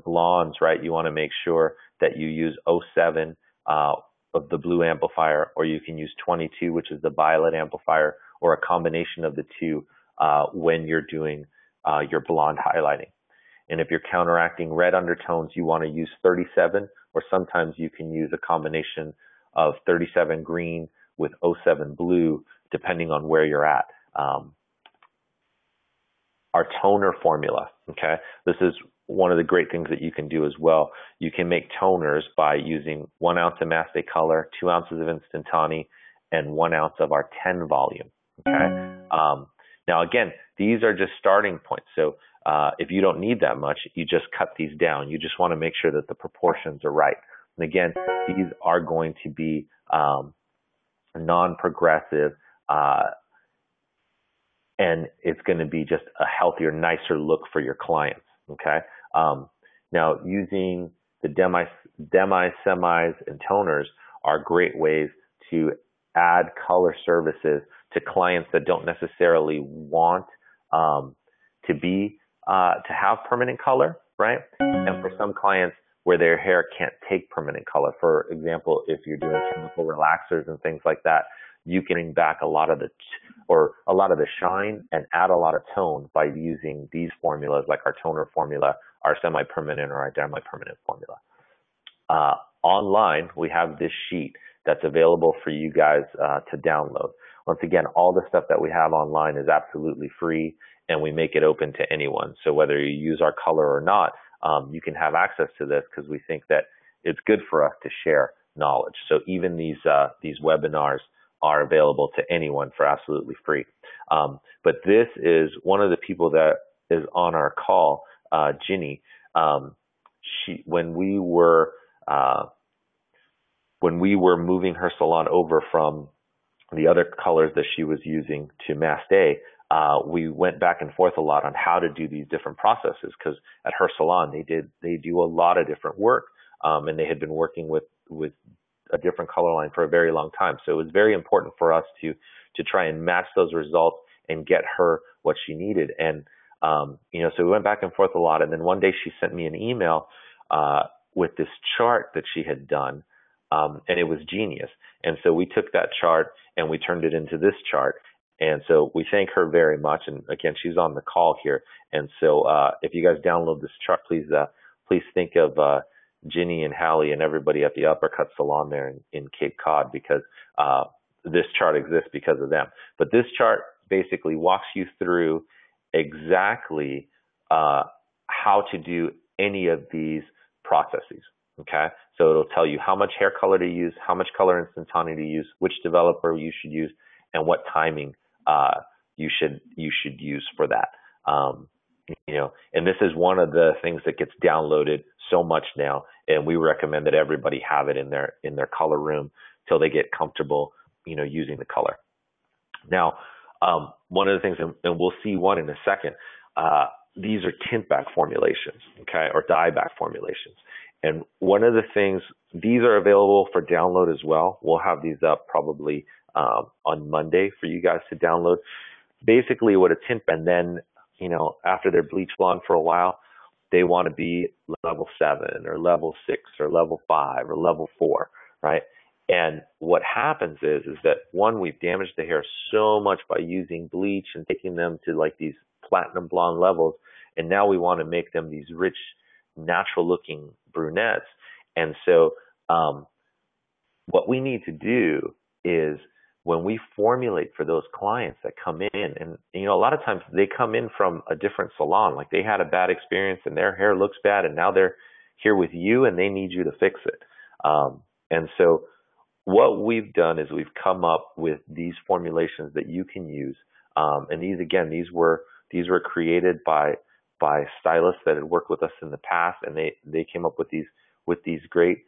blondes, right, you want to make sure that you use 07 of the blue amplifier, or you can use 22, which is the violet amplifier, or a combination of the two when you're doing your blonde highlighting. And if you're counteracting red undertones, you want to use 37, or sometimes you can use a combination of 37 green with 07 blue, depending on where you're at. Our toner formula, okay? This is one of the great things that you can do as well. You can make toners by using 1 ounce of Mastey Color, 2 ounces of instantani, and 1 ounce of our 10 volume, okay? Now, again, these are just starting points. So if you don't need that much, you just cut these down. You just want to make sure that the proportions are right. And again, these are going to be non-progressive, and it's going to be just a healthier, nicer look for your clients, okay? Now, using the demi, semis, and toners are great ways to add color services to clients that don't necessarily want to have permanent color, right? And for some clients where their hair can't take permanent color, for example, if you're doing chemical relaxers and things like that, you can bring back a lot of the shine and add a lot of tone by using these formulas, like our toner formula, our semi-permanent or our demi-permanent formula. Online, we have this sheet that's available for you guys to download. Once again, all the stuff that we have online is absolutely free, and we make it open to anyone. So whether you use our color or not, you can have access to this because we think that it's good for us to share knowledge. So even these webinars are available to anyone for absolutely free. But this is one of the people that is on our call, Ginny. When we were moving her salon over from the other colors that she was using to Mastey, we went back and forth a lot on how to do these different processes, because at her salon they do a lot of different work, and they had been working with a different color line for a very long time. So it was very important for us to try and match those results and get her what she needed. And so we went back and forth a lot. And then one day she sent me an email with this chart that she had done, and it was genius. And so we took that chart and we turned it into this chart. And so we thank her very much. And again, she's on the call here. And so if you guys download this chart, please think of Ginny and Hallie and everybody at the Uppercut Salon there in Cape Cod, because this chart exists because of them. But this chart basically walks you through exactly how to do any of these processes. Okay, so it'll tell you how much hair color to use, how much color instantaneity to use, which developer you should use, and what timing you should use for that. And this is one of the things that gets downloaded so much now, and we recommend that everybody have it in their color room till they get comfortable, using the color. Now, one of the things, and we'll see one in a second, these are tint-back formulations, okay, or dye-back formulations. And one of the things, these are available for download as well. We'll have these up probably on Monday for you guys to download. Basically what a tint, and then, after they're bleach blonde for a while, they want to be level 7 or level 6 or level 5 or level 4, right? And what happens is that, one, we've damaged the hair so much by using bleach and taking them to like these platinum blonde levels. And now we want to make them these rich, natural looking brunettes. And so what we need to do is, when we formulate for those clients that come in, and a lot of times they come in from a different salon, like they had a bad experience and their hair looks bad, and now they're here with you and they need you to fix it. And so what we've done is we've come up with these formulations that you can use. And these were created by stylists that had worked with us in the past, and they came up with these great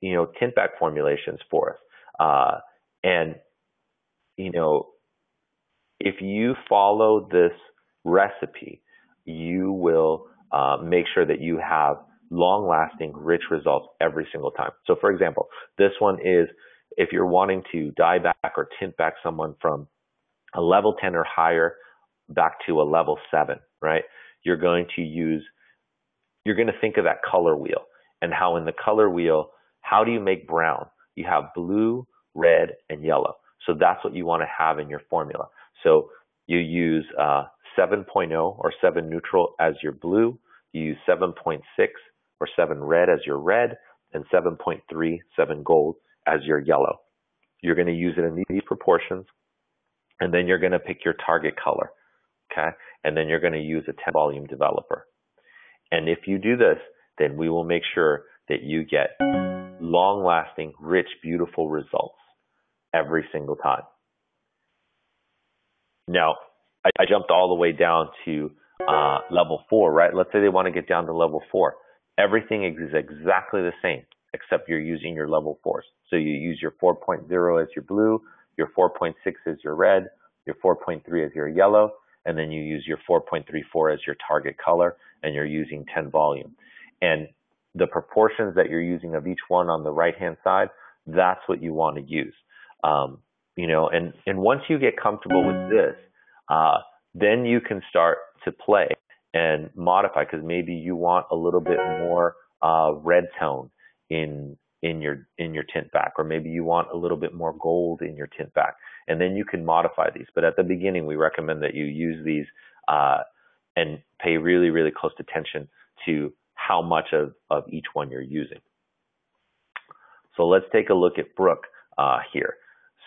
tint-back formulations for us. And if you follow this recipe, you will make sure that you have long-lasting, rich results every single time. So, for example, this one is, if you're wanting to dye back or tint back someone from a level 10 or higher back to a level 7, right? You're going to think of that color wheel, and how in the color wheel, how do you make brown? You have blue, red, and yellow. So that's what you want to have in your formula. So you use 7.0 or 7 neutral as your blue. You use 7.6 or 7 red as your red, and 7.3, 7 gold as your yellow. You're going to use it in these proportions, and then you're going to pick your target color, okay? And then you're going to use a 10 volume developer. And if you do this, then we will make sure that you get long-lasting, rich, beautiful results every single time. Now, I jumped all the way down to level 4, right? Let's say they want to get down to level 4. Everything is exactly the same, except you're using your level 4s. So you use your 4.0 as your blue, your 4.6 as your red, your 4.3 as your yellow, and then you use your 4.34 as your target color, and you're using 10 volume. And the proportions that you're using of each one on the right-hand side, that's what you want to use. And once you get comfortable with this, then you can start to play and modify, because maybe you want a little bit more red tone in your tint back, or maybe you want a little bit more gold in your tint back, and then you can modify these. But at the beginning, we recommend that you use these and pay really, really close attention to how much of each one you're using. So let's take a look at Brooke here.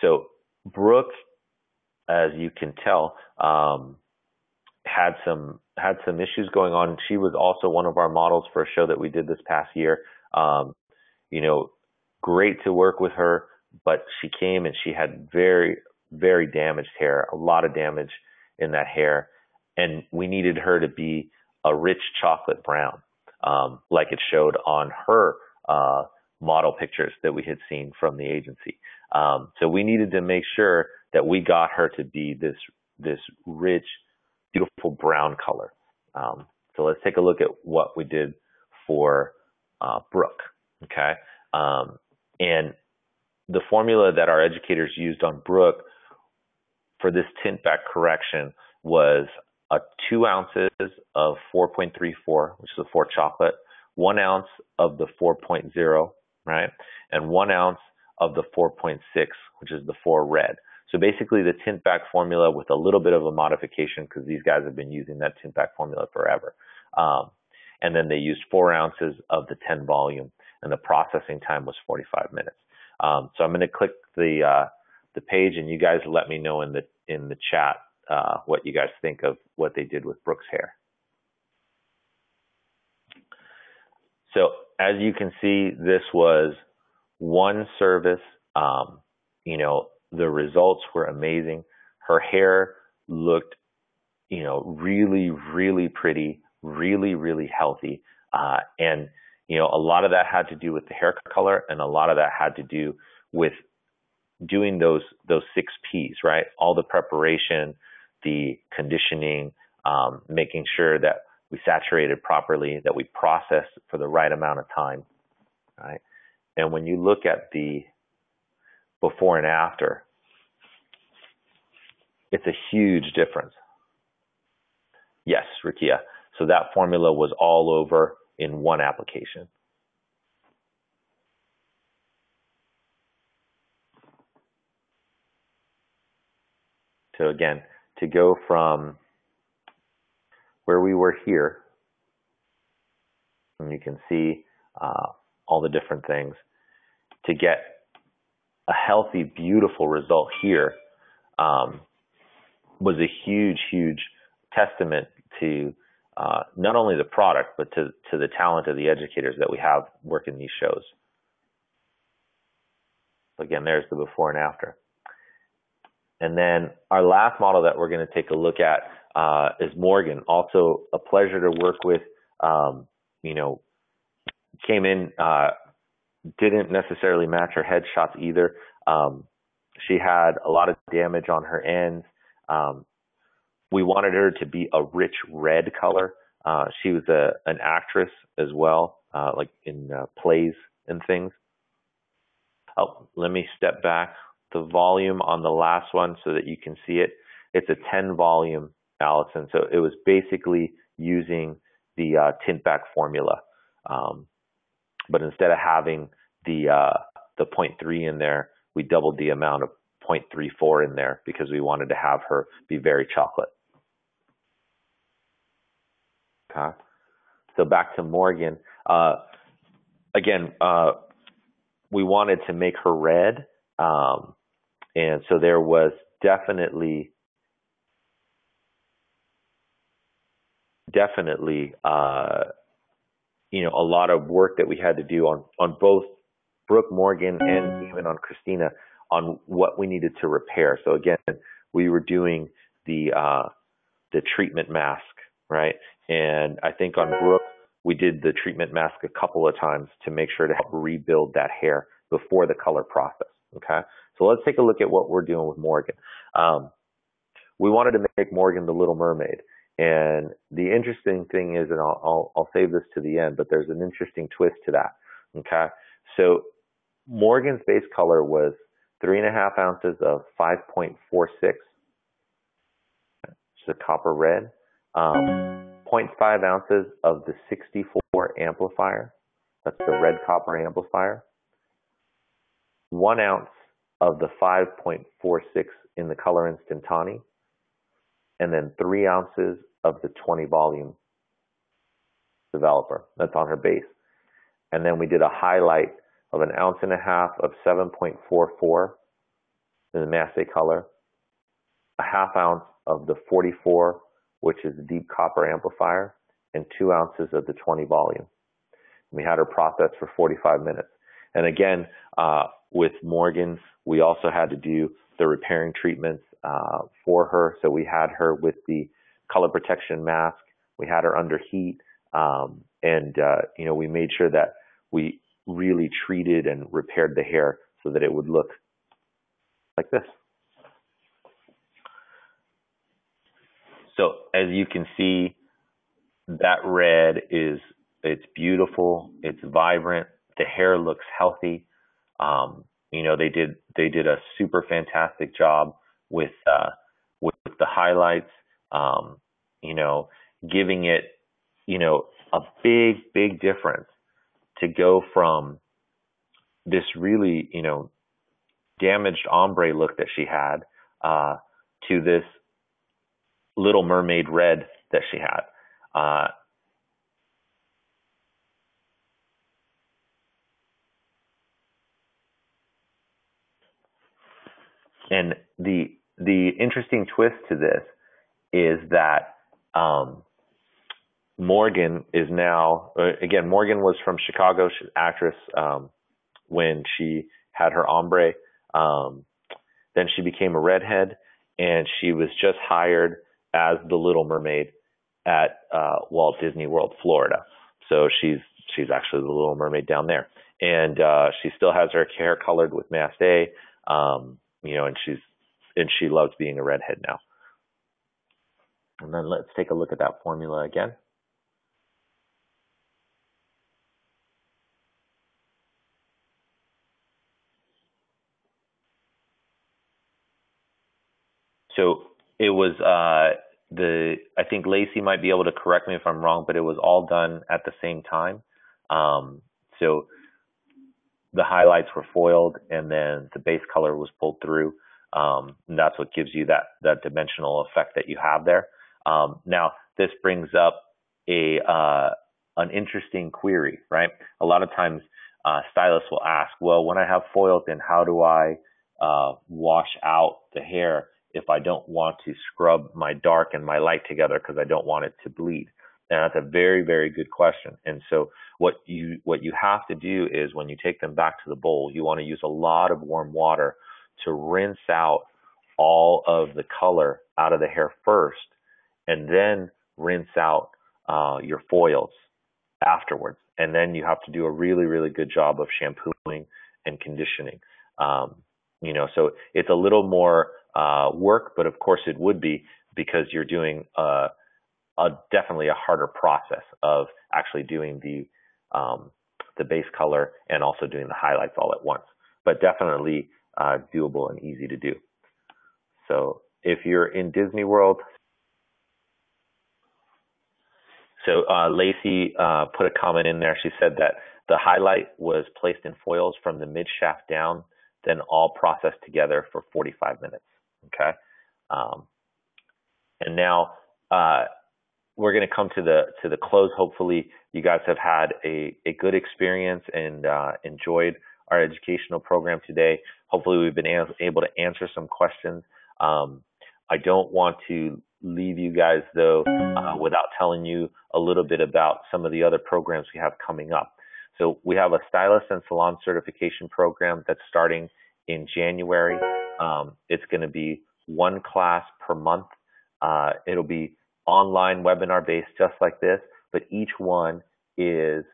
So Brooke, as you can tell, had some had some issues going on. She was also one of our models for a show that we did this past year. You know, great to work with her, but she came and she had very, very damaged hair, a lot of damage in that hair. And we needed her to be a rich chocolate brown, like it showed on her model pictures that we had seen from the agency. So we needed to make sure that we got her to be this rich, beautiful brown color. So let's take a look at what we did for Brooke. Okay. And the formula that our educators used on Brooke for this tint-back correction was 2 ounces of 4.34, which is the 4 chocolate, 1 ounce of the 4.0, right? And 1 ounce of the 4.6, which is the 4 red. So basically the tint-back formula with a little bit of a modification, because these guys have been using that tint-back formula forever. And then they used 4 ounces of the 10 volume, and the processing time was 45 minutes. So I'm going to click the page, and you guys let me know in the chat what you guys think of what they did with Brooke's hair. So as you can see, this was one service. You know, the results were amazing. Her hair looked, you know, really, really pretty, really, really healthy. And, you know, a lot of that had to do with the hair color, and a lot of that had to do with doing those 6 Ps, right? All the preparation, the conditioning, making sure that we saturated properly, that we processed for the right amount of time, right? And when you look at the before and after, it's a huge difference. Yes, Rakia. So that formula was all over in one application. So again, to go from where we were here, and you can see all the different things, to get a healthy, beautiful result here was a huge, huge testament to not only the product, but to the talent of the educators that we have working these shows. So again, there's the before and after. And then our last model that we're going to take a look at is Morgan. Also a pleasure to work with. You know, came in, didn't necessarily match her headshots either. She had a lot of damage on her ends. We wanted her to be a rich red color. She was an actress as well, like in plays and things. Oh, let me step back. The volume on the last one so that you can see it. It's a 10 volume, Allison. So it was basically using the tint-back formula. But instead of having the 0.3 in there, we doubled the amount of 0.34 in there because we wanted to have her be very chocolate. Okay. So back to Morgan. Again, we wanted to make her red. And so there was definitely, you know, a lot of work that we had to do on both Brooke, Morgan, and even on Christina on what we needed to repair. So again, we were doing the treatment mask, right? And I think on Brooke, we did the treatment mask a couple of times to make sure to help rebuild that hair before the color process. Okay, so let's take a look at what we're doing with Morgan. We wanted to make Morgan the Little Mermaid, and the interesting thing is, and I'll save this to the end, but there's an interesting twist to that. Okay, so Morgan's base color was 3.5 ounces of 5.46, which is a copper red, 0.5 ounces of the 64 amplifier, that's the red copper amplifier, 1 ounce of the 5.46 in the color instantani, and then 3 ounces of the 20 volume developer. That's on her base. And then we did a highlight of 1.5 ounces of 7.44 in the Mastey color, 1/2 ounce of the 44 which is a deep copper amplifier, and 2 ounces of the 20 volume. We had her processed for 45 minutes. And again, with Morgan, we also had to do the repairing treatments for her. So we had her with the color protection mask. We had her under heat. We made sure that we really treated and repaired the hair so that it would look like this. So as you can see, that red it's beautiful, it's vibrant, the hair looks healthy. They did a super fantastic job with the highlights, giving it, a big difference to go from this really, damaged ombre look that she had to this Little Mermaid red that she had. And the interesting twist to this is that Morgan is now, again, Morgan was from Chicago, she's an actress when she had her ombre. Then she became a redhead, and she was just hired as the Little Mermaid at Walt Disney World, Florida. So she's actually the Little Mermaid down there. And she still has her hair colored with Mastey, and she loves being a redhead now. And then let's take a look at that formula again. So it was I think Lacey might be able to correct me if I'm wrong, but it was all done at the same time. So the highlights were foiled, and then the base color was pulled through. And that's what gives you that dimensional effect that you have there. Now this brings up an interesting query, right? A lot of times stylists will ask, well, when I have foiled, then how do I wash out the hair if I don't want to scrub my dark and my light together because I don't want it to bleed? And that's a very, very good question. And so what you have to do is when you take them back to the bowl, you want to use a lot of warm water to rinse out all of the color out of the hair first, and then rinse out your foils afterwards. And then you have to do a really, really good job of shampooing and conditioning. So it's a little more work, but of course it would be, because you're doing definitely a harder process of actually doing the base color and also doing the highlights all at once. But definitely doable and easy to do. So if you're in Disney World, so Lacey put a comment in there. She said that the highlight was placed in foils from the mid shaft down, then all processed together for 45 minutes. Okay. And now we're going to come to the close. Hopefully you guys have had a good experience and enjoyed our educational program today. Hopefully we've been able to answer some questions. I don't want to leave you guys, though, without telling you a little bit about some of the other programs we have coming up. So we have a stylist and salon certification program that's starting in January. It's going to be one class per month. It'll be online webinar based just like this, but each one is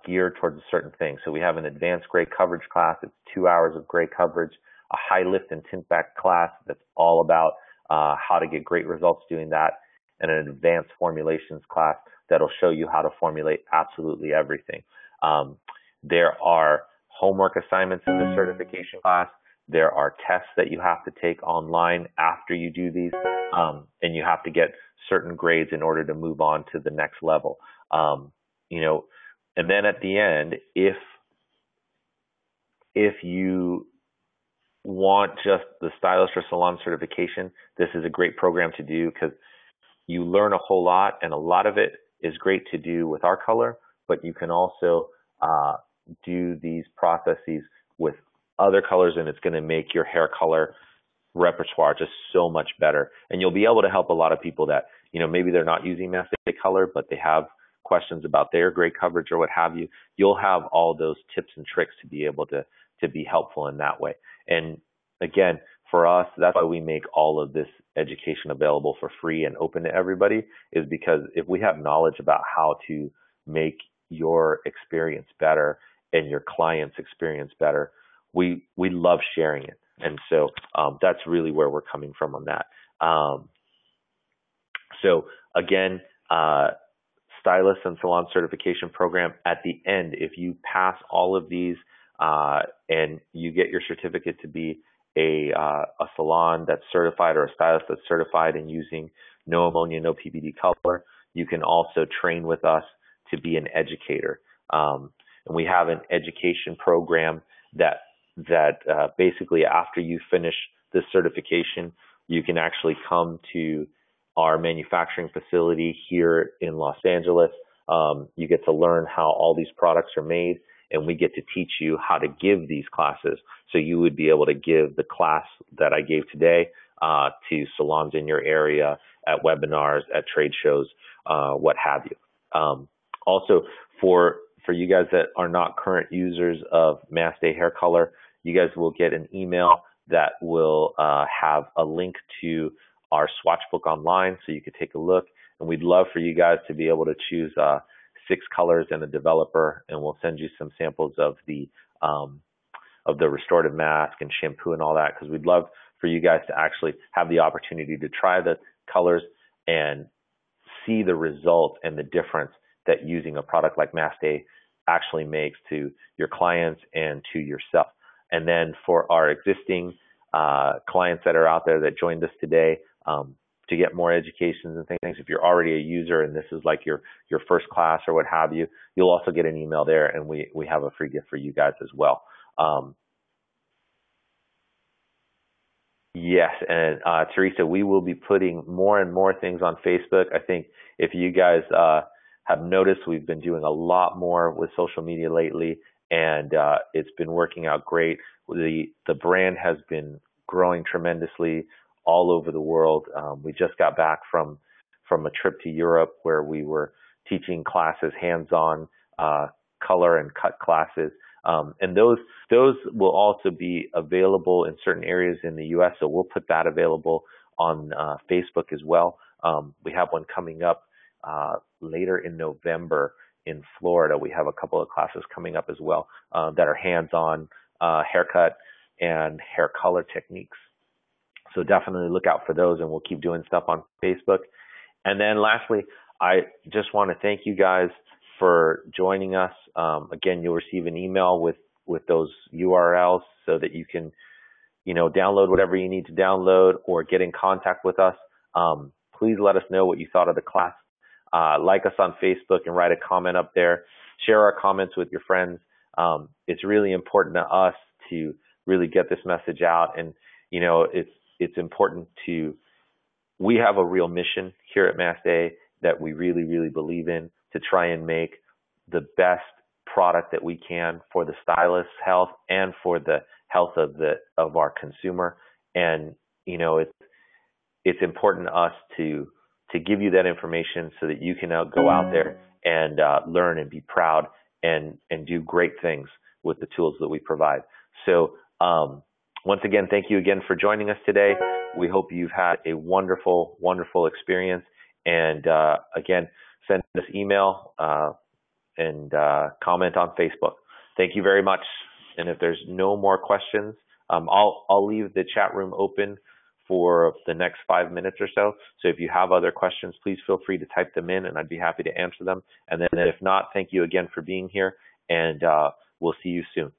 geared towards a certain thing. So we have an advanced gray coverage class. It's 2 hours of gray coverage, a high lift and tint-back class that's all about how to get great results doing that, and an advanced formulations class that'll show you how to formulate absolutely everything. There are homework assignments in the certification class. There are tests that you have to take online after you do these, and you have to get certain grades in order to move on to the next level. And then at the end, if you want just the stylist or salon certification, this is a great program to do because you learn a whole lot, and a lot of it is great to do with our color, but you can also do these processes with other colors, and it's going to make your hair color repertoire just so much better. And you'll be able to help a lot of people that maybe they're not using Mastey Color, but they have questions about their gray coverage or what have you, you'll have all those tips and tricks to be able to be helpful in that way. And again, for us, that's why we make all of this education available for free and open to everybody, is because if we have knowledge about how to make your experience better and your client's experience better, we love sharing it. And so that's really where we're coming from on that. So again, stylist and salon certification program. At the end, if you pass all of these and you get your certificate to be a salon that's certified or a stylist that's certified in using no ammonia, no PBD color, you can also train with us to be an educator. And we have an education program that basically after you finish this certification, you can actually come to our manufacturing facility here in Los Angeles. You get to learn how all these products are made, and we get to teach you how to give these classes. So you would be able to give the class that I gave today to salons in your area, at webinars, at trade shows, what have you. Also, for you guys that are not current users of Mastey Hair Color, you guys will get an email that will have a link to our swatch book online, so you could take a look. And we'd love for you guys to be able to choose 6 colors and a developer, and we'll send you some samples of the restorative mask and shampoo and all that, because we'd love for you guys to actually have the opportunity to try the colors and see the result and the difference that using a product like Mastey actually makes to your clients and to yourself. And then for our existing clients that are out there that joined us today, to get more educations and things, if you're already a user and this is like your first class or what have you, you'll also get an email there, and we have a free gift for you guys as well. Yes, and Teresa, we will be putting more and more things on Facebook. I think if you guys have noticed, we've been doing a lot more with social media lately, and it's been working out great. The brand has been growing tremendously all over the world. We just got back from a trip to Europe where we were teaching classes, hands-on color and cut classes. And those will also be available in certain areas in the U.S., so we'll put that available on Facebook as well. We have one coming up later in November in Florida. We have a couple of classes coming up as well that are hands-on haircut and hair color techniques. So definitely look out for those, and we'll keep doing stuff on Facebook. And then lastly, I just want to thank you guys for joining us. Again, you'll receive an email with those URLs so that you can, download whatever you need to download or get in contact with us. Please let us know what you thought of the class. Like us on Facebook and write a comment up there. Share our comments with your friends. It's really important to us to really get this message out. And, it's important we have a real mission here at Mastey that we really, really believe in, to try and make the best product that we can for the stylist's health and for the health of our consumer. And, it's important to us to give you that information so that you can go out there and learn and be proud and do great things with the tools that we provide. So once again, thank you again for joining us today. We hope you've had a wonderful, wonderful experience. And again, send us email and comment on Facebook. Thank you very much. And if there's no more questions, I'll leave the chat room open for the next 5 minutes or so. So if you have other questions, please feel free to type them in, and I'd be happy to answer them. And then if not, thank you again for being here, and we'll see you soon.